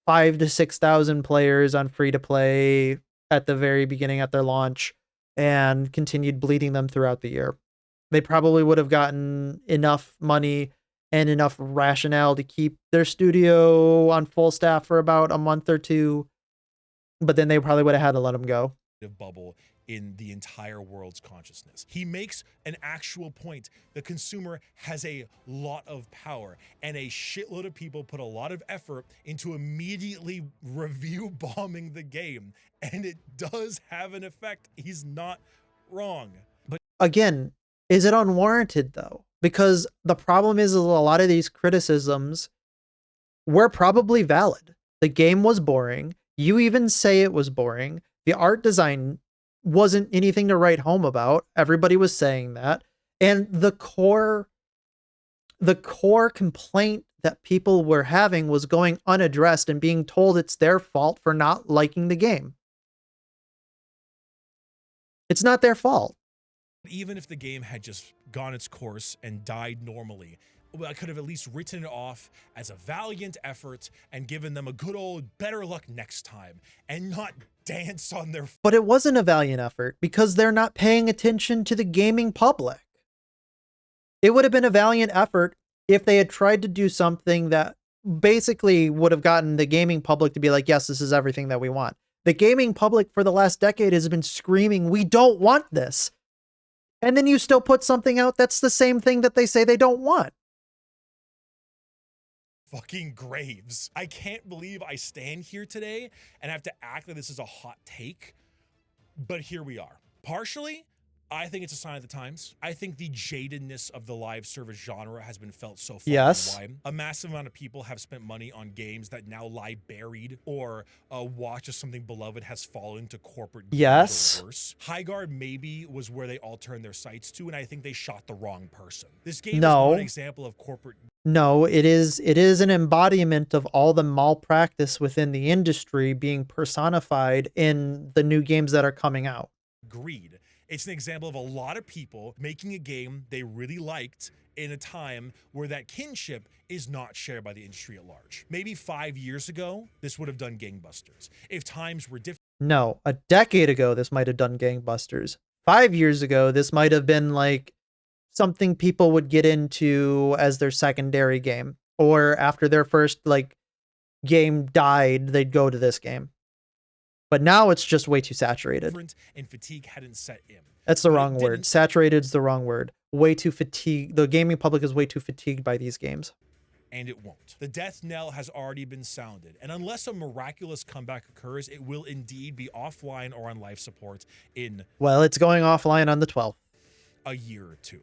Speaker 1: 5 to 6,000 players on free to play at the very beginning at their launch, and continued bleeding them throughout the year. They probably would have gotten enough money and enough rationale to keep their studio on full staff for about a month or two, but then they probably would have had to let them go.
Speaker 2: Bubble in the entire world's consciousness. He makes an actual point. The consumer has a lot of power, and a shitload of people put a lot of effort into immediately review bombing the game, and it does have an effect. He's not wrong. But
Speaker 1: Again, is it unwarranted though? Because the problem is a lot of these criticisms were probably valid. The game was boring. You even say it was boring. The art design wasn't anything to write home about. Everybody was saying that. And the core complaint that people were having was going unaddressed and being told it's their fault for not liking the game. It's not their fault.
Speaker 2: even if the game had just gone its course and died normally, I could have at least written it off as a valiant effort and given them a good old better luck next time, and not dance on their...
Speaker 1: But it wasn't a valiant effort because they're not paying attention to the gaming public. It would have been a valiant effort if they had tried to do something that basically would have gotten the gaming public to be like, yes, this is everything that we want. The gaming public for the last decade has been screaming, we don't want this. And then you still put something out that's the same thing that they say they don't want.
Speaker 2: Fucking graves. I can't believe I stand here today and have to act like this is a hot take, but here we are. Partially, I think it's a sign of the times. I think the jadedness of the live service genre has been felt so far.
Speaker 1: Yes.
Speaker 2: Wide. A massive amount of people have spent money on games that now lie buried, or watch as something beloved has fallen to corporate
Speaker 1: yes.
Speaker 2: or worse. Highguard maybe was where they all turned their sights to, and I think they shot the wrong person. This game is not an example of corporate...
Speaker 1: No, it is an embodiment of all the malpractice within the industry being personified in the new games that are coming out.
Speaker 2: Greed. It's an example of a lot of people making a game they really liked in a time where that kinship is not shared by the industry at large. Maybe 5 years ago, this would have done gangbusters. If times were different.
Speaker 1: No, a decade ago, this might have done gangbusters. 5 years ago, this might have been like something people would get into as their secondary game. Or after their first game died, they'd go to this game. But now it's just way too saturated.
Speaker 2: And fatigue hadn't set in.
Speaker 1: That's the wrong word. Saturated is the wrong word. Way too fatigued. The gaming public is way too fatigued by these games.
Speaker 2: And it won't. The death knell has already been sounded. And unless a miraculous comeback occurs, it will indeed be offline or on life support in...
Speaker 1: Well, it's going offline on the 12th.
Speaker 2: A year or two.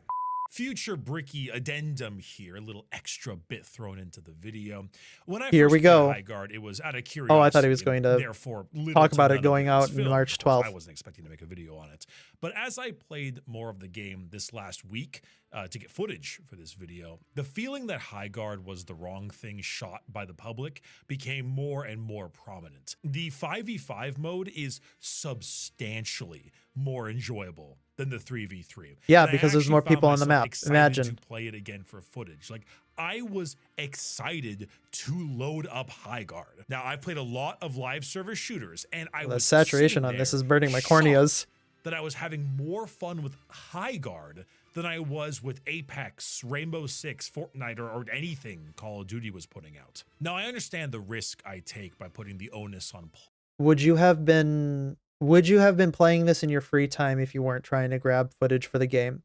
Speaker 2: Future bricky addendum here, a little extra bit thrown into the video. When I
Speaker 1: here
Speaker 2: first
Speaker 1: we go.
Speaker 2: played Highguard, it was out of curiosity.
Speaker 1: Oh, I thought he was going to talk about it going out in March 12th.
Speaker 2: I wasn't expecting to make a video on it. But as I played more of the game this last week to get footage for this video, the feeling that Highguard was the wrong thing shot by the public became more and more prominent. The 5v5 mode is substantially more enjoyable than the 3v3.
Speaker 1: Yeah, because there's more people on the map. Imagine.
Speaker 2: To play it again for footage. Like, I was excited to load up Highguard. Now, I've played a lot of live service shooters, and
Speaker 1: the saturation on this is burning my corneas.
Speaker 2: That I was having more fun with Highguard than I was with Apex, Rainbow Six, Fortnite, or anything Call of Duty was putting out. Now, I understand the risk I take by putting the onus on...
Speaker 1: Would you have been playing this in your free time if you weren't trying to grab footage for the game?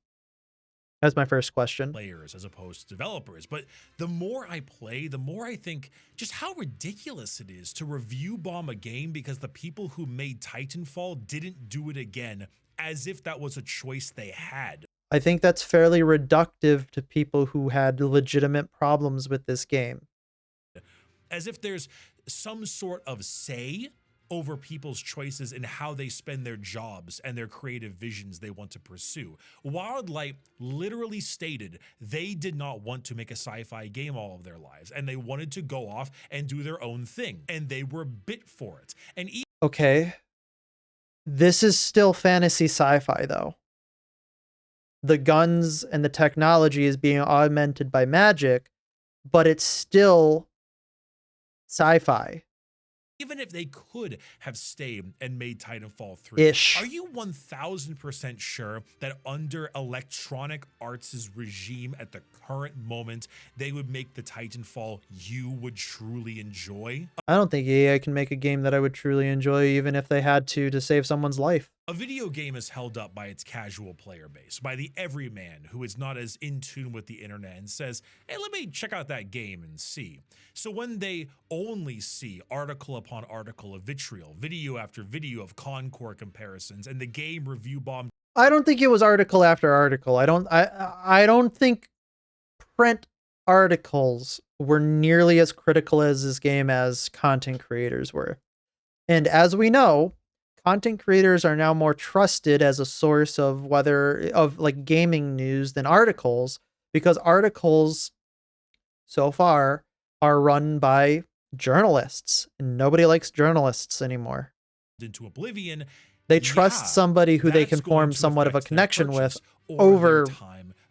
Speaker 1: That's my first question.
Speaker 2: Players as opposed to developers. But the more I play, the more I think just how ridiculous it is to review bomb a game because the people who made Titanfall didn't do it again, as if that was a choice they had.
Speaker 1: I think that's fairly reductive to people who had legitimate problems with this game.
Speaker 2: As if there's some sort of say over people's choices and how they spend their jobs and their creative visions they want to pursue. Wildlight literally stated they did not want to make a sci-fi game all of their lives, and they wanted to go off and do their own thing, and they were bit for it. And
Speaker 1: Okay. This is still fantasy sci-fi, though. The guns and the technology is being augmented by magic, but it's still sci-fi.
Speaker 2: even if they could have stayed and made Titanfall 3,
Speaker 1: Ish.
Speaker 2: are you 1000% sure that under Electronic Arts' regime at the current moment, they would make the Titanfall you would truly enjoy?
Speaker 1: I don't think EA can make a game that I would truly enjoy, even if they had to save someone's life.
Speaker 2: A video game is held up by its casual player base, by the everyman who is not as in tune with the internet and says, hey, let me check out that game and see. So when they only see article upon article of vitriol, video after video of Concord comparisons, and the game review bomb,
Speaker 1: I don't think it was article after article. I don't think print articles were nearly as critical as this game as content creators were. And as we know, content creators are now more trusted as a source of like gaming news than articles, because articles so far are run by journalists, and nobody likes journalists anymore.
Speaker 2: into oblivion.
Speaker 1: They trust somebody who they can form somewhat of a connection with over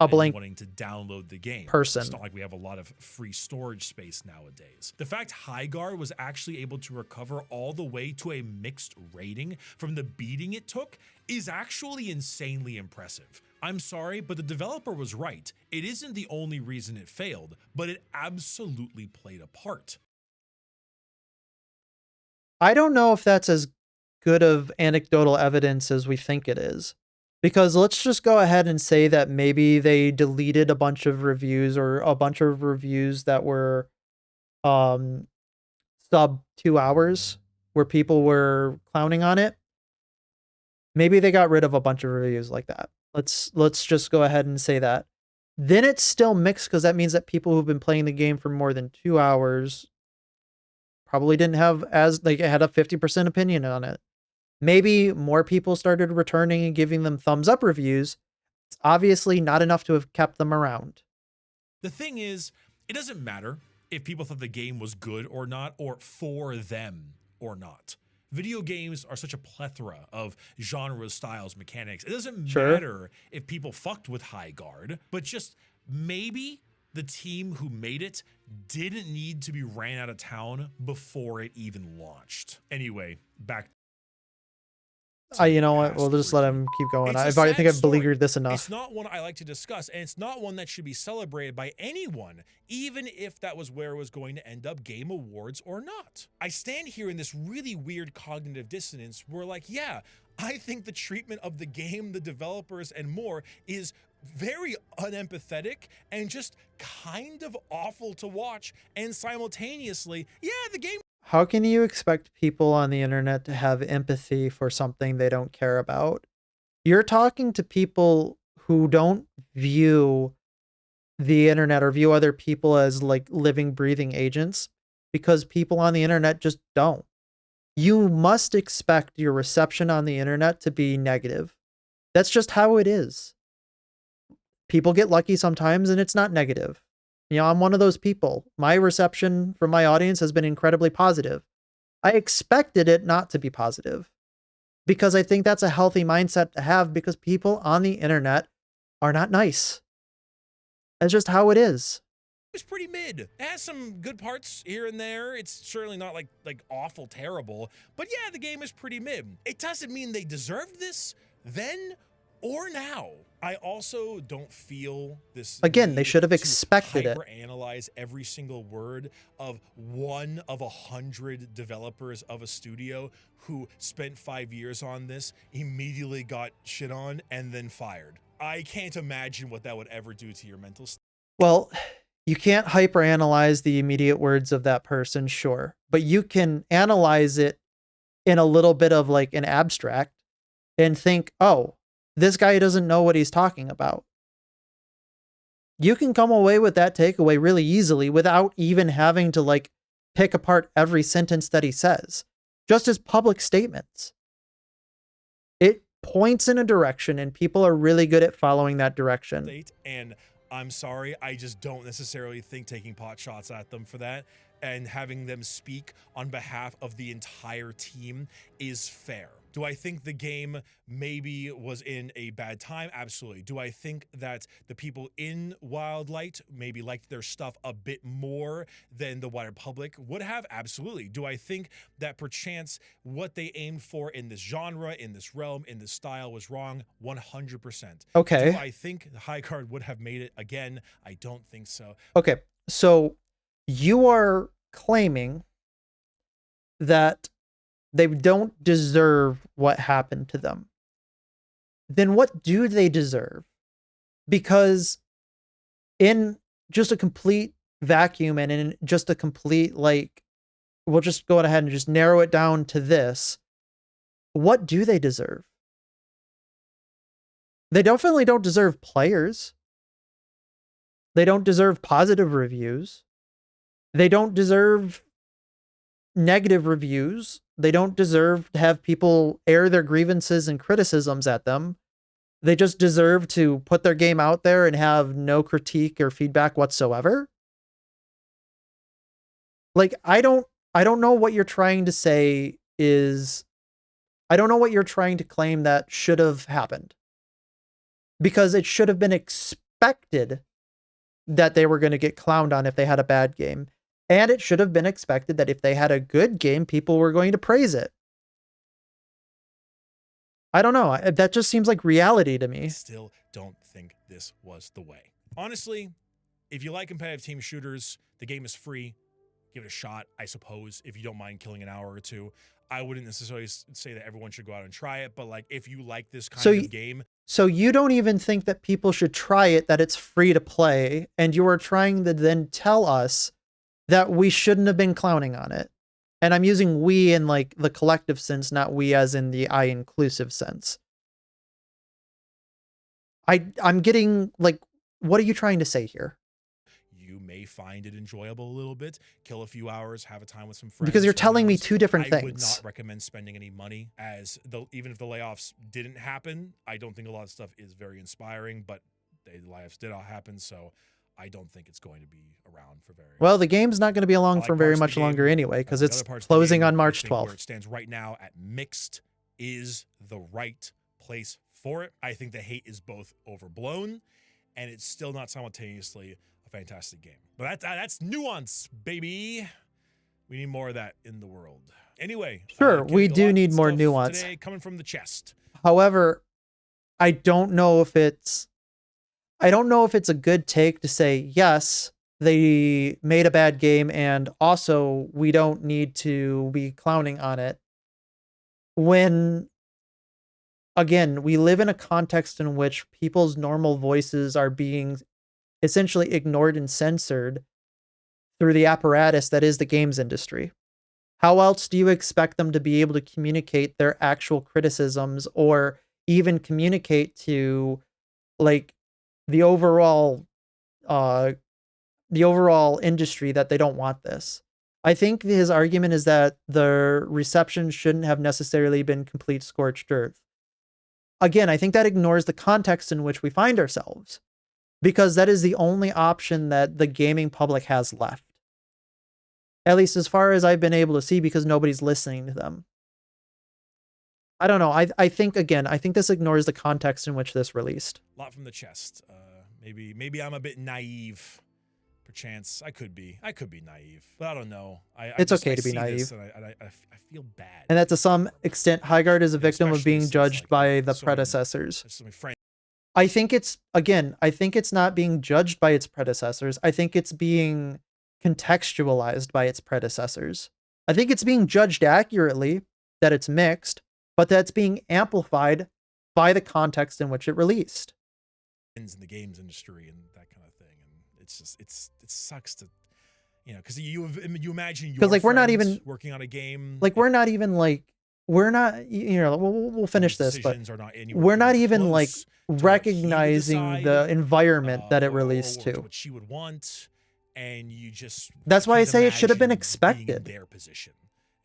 Speaker 1: a blank
Speaker 2: wanting to download the game.
Speaker 1: person.
Speaker 2: It's not like we have a lot of free storage space nowadays. The fact Highguard was actually able to recover all the way to a mixed rating from the beating it took is actually insanely impressive. I'm sorry, but the developer was right. It isn't the only reason it failed, but it absolutely played a part.
Speaker 1: I don't know if that's as good of anecdotal evidence as we think it is. Because let's just go ahead and say that maybe they deleted a bunch of reviews, or a bunch of reviews that were sub 2 hours where people were clowning on it. Maybe they got rid of a bunch of reviews like that. Let's just go ahead and say that. Then it's still mixed, because that means that people who've been playing the game for more than 2 hours probably didn't have had a 50% opinion on it. Maybe more people started returning and giving them thumbs up reviews. It's obviously not enough to have kept them around.
Speaker 2: The thing is, it doesn't matter if people thought the game was good or not, or for them or not. Video games are such a plethora of genres, styles, mechanics. It doesn't matter if people fucked with Highguard, but just maybe the team who made it didn't need to be ran out of town before it even launched. Anyway, back.
Speaker 1: You know what? We'll just let him keep going. I think I've beleaguered this enough.
Speaker 2: It's not one I like to discuss, and it's not one that should be celebrated by anyone, even if that was where it was going to end up, Game Awards or not. I stand here in this really weird cognitive dissonance where, like, yeah, I think the treatment of the game, the developers, and more is very unempathetic and just kind of awful to watch, and simultaneously, yeah, the game.
Speaker 1: How can you expect people on the internet to have empathy for something they don't care about? You're talking to people who don't view the internet or view other people as like living, breathing agents, because people on the internet just don't. You must expect your reception on the internet to be negative. That's just how it is. People get lucky sometimes and it's not negative. You know, I'm one of those people. My reception from my audience has been incredibly positive. I expected it not to be positive, because I think that's a healthy mindset to have, because people on the internet are not nice. That's just how it is.
Speaker 2: It's pretty mid. It has some good parts here and there. It's certainly not like awful terrible, but yeah, the game is pretty mid. It doesn't mean they deserved this then or now. I also don't feel this.
Speaker 1: Again, they should have expected it.
Speaker 2: Analyze every single word of one of 100 developers of a studio who spent 5 years on this, immediately got shit on, and then fired. I can't imagine what that would ever do to your mental state.
Speaker 1: Well, you can't hyper-analyze the immediate words of that person, sure, but you can analyze it in a little bit of like an abstract and think, oh, this guy doesn't know what he's talking about. You can come away with that takeaway really easily without even having to like pick apart every sentence that he says. just as public statements. It points in a direction, and people are really good at following that direction.
Speaker 2: And I'm sorry, I just don't necessarily think taking pot shots at them for that and having them speak on behalf of the entire team is fair. Do I think the game maybe was in a bad time? Absolutely. Do I think that the people in Wildlight maybe liked their stuff a bit more than the wider public would have? Absolutely. Do I think that perchance what they aimed for in this genre, in this realm, in this style was wrong? 100%.
Speaker 1: Okay.
Speaker 2: Do I think the High Guard would have made it again? I don't think so.
Speaker 1: Okay. So you are claiming that they don't deserve what happened to them. Then what do they deserve? Because in just a complete vacuum and in just a complete, like, we'll just go ahead and just narrow it down to this. What do they deserve? They definitely don't deserve players. They don't deserve positive reviews. They don't deserve negative reviews. They don't deserve to have people air their grievances and criticisms at them. They just deserve to put their game out there and have no critique or feedback whatsoever. Like, I don't know what you're trying to say is, I don't know what you're trying to claim that should have happened. Because it should have been expected that they were going to get clowned on if they had a bad game. And it should have been expected that if they had a good game, people were going to praise it. I don't know. That just seems like reality to me.
Speaker 2: I still don't think this was the way. Honestly, if you like competitive team shooters, the game is free. Give it a shot, I suppose, if you don't mind killing an hour or two. I wouldn't necessarily say that everyone should go out and try it, but like if you like this kind of game.
Speaker 1: So you don't even think that people should try it, that it's free to play, and you are trying to then tell us that we shouldn't have been clowning on it. And I'm using we in like the collective sense, not we as in the I inclusive sense. I'm getting like, what are you trying to say here?
Speaker 2: You may find it enjoyable a little bit, kill a few hours, have a time with some friends.
Speaker 1: Because you're telling me two different things.
Speaker 2: I would not recommend spending any money, as even if the layoffs didn't happen, I don't think a lot of stuff is very inspiring, but the layoffs did all happen, so I don't think it's going to be around for very long.
Speaker 1: Well, the game's not going to be along for very much longer anyway, because it's closing on March 12th.
Speaker 2: Where it stands right now at mixed is the right place for it. I think the hate is both overblown, and it's still not simultaneously a fantastic game. But that's nuance, baby. We need more of that in the world. Anyway.
Speaker 1: Sure, we do need more nuance.
Speaker 2: Today coming from the chest.
Speaker 1: However, I don't know if it's a good take to say, yes, they made a bad game and also we don't need to be clowning on it. When, again, we live in a context in which people's normal voices are being essentially ignored and censored through the apparatus that is the games industry. How else do you expect them to be able to communicate their actual criticisms or even communicate to, like, the overall industry that they don't want this? I think his argument is that the reception shouldn't have necessarily been complete scorched earth. Again, I think that ignores the context in which we find ourselves, because that is the only option that the gaming public has left. At least as far as I've been able to see, because nobody's listening to them. I don't know. I think this ignores the context in which this released.
Speaker 2: A lot from the chest. Maybe I'm a bit naive. Perchance I could be naive, but I don't know.
Speaker 1: It's okay to be naive.
Speaker 2: I feel bad.
Speaker 1: And that to some extent, Highguard is a victim of being judged by the predecessors. I think it's not being judged by its predecessors. I think it's being contextualized by its predecessors. I think it's being judged accurately, that it's mixed, but that's being amplified by the context in which it released.
Speaker 2: In the games industry and that kind of thing, and it's just it sucks to, because you imagine your
Speaker 1: like we're not even
Speaker 2: working on a game,
Speaker 1: like we're not even like we're not we'll finish this, but we're not even like recognizing the environment that it released to.
Speaker 2: What she would want, and you just
Speaker 1: that's why I say it should have been expected.
Speaker 2: Their position.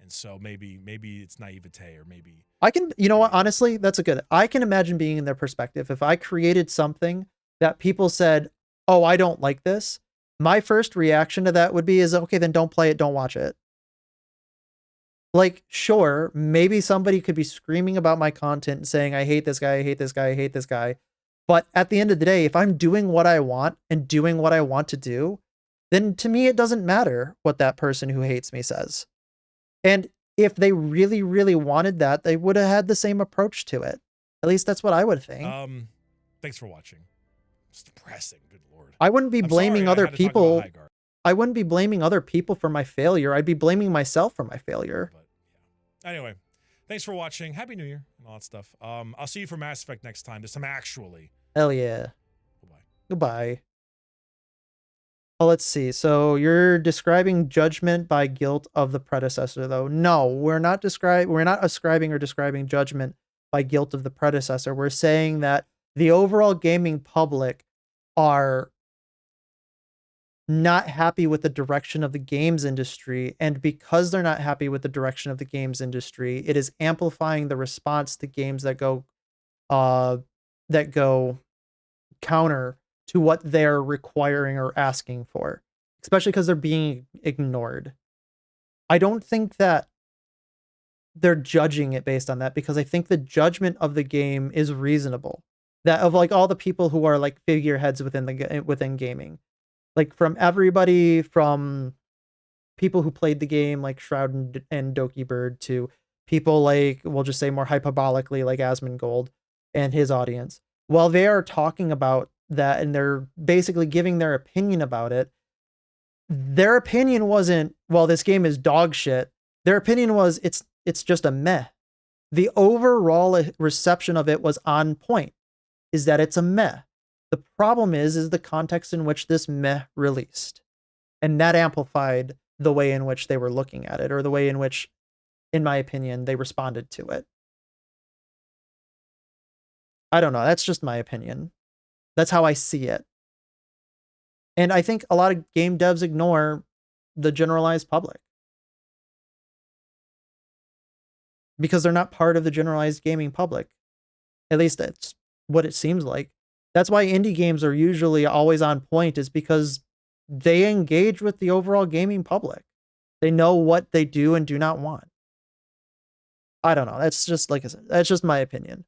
Speaker 2: And so maybe it's naivete, or maybe
Speaker 1: I can, you know what, honestly, that's a good, I can imagine being in their perspective. If I created something that people said, oh, I don't like this, my first reaction to that would be is, okay, then don't play it, don't watch it. Like, sure, maybe somebody could be screaming about my content and saying, I hate this guy, I hate this guy, I hate this guy. But at the end of the day, if I'm doing what I want and doing what I want to do, then to me, it doesn't matter what that person who hates me says. And if they really, really wanted that, they would have had the same approach to it. At least that's what I would think.
Speaker 2: Thanks for watching. It's depressing. Good Lord.
Speaker 1: I wouldn't be blaming other people.
Speaker 2: High guard.
Speaker 1: I wouldn't be blaming other people for my failure. I'd be blaming myself for my failure.
Speaker 2: But yeah. Anyway, thanks for watching. Happy New Year and all that stuff. I'll see you for Mass Effect next time. This time actually.
Speaker 1: Hell yeah.
Speaker 2: Goodbye.
Speaker 1: Goodbye. Well, let's see. So you're describing judgment by guilt of the predecessor, though. No, we're not ascribing or describing judgment by guilt of the predecessor. We're saying that the overall gaming public are not happy with the direction of the games industry, and because they're not happy with the direction of the games industry, it is amplifying the response to games that go counter to what they're requiring or asking for, especially because they're being ignored. I don't think that they're judging it based on that, because I think the judgment of the game is reasonable. That of like all the people who are like figureheads within gaming, like from everybody from people who played the game like Shroud and Doki Bird to people like, we'll just say more hyperbolically, like Asmongold and his audience. While they are talking about that and they're basically giving their opinion about it, their opinion wasn't, well, this game is dog shit. Their opinion was, it's just a meh. The overall reception of it was on point, is that it's a meh. The problem is the context in which this meh released. And that amplified the way in which they were looking at it, or the way in which, in my opinion, they responded to it. I don't know. That's just my opinion. That's how I see it. And I think a lot of game devs ignore the generalized public, because they're not part of the generalized gaming public. At least that's what it seems like. That's why indie games are usually always on point, is because they engage with the overall gaming public. They know what they do and do not want. I don't know. That's just, like I said, that's just my opinion.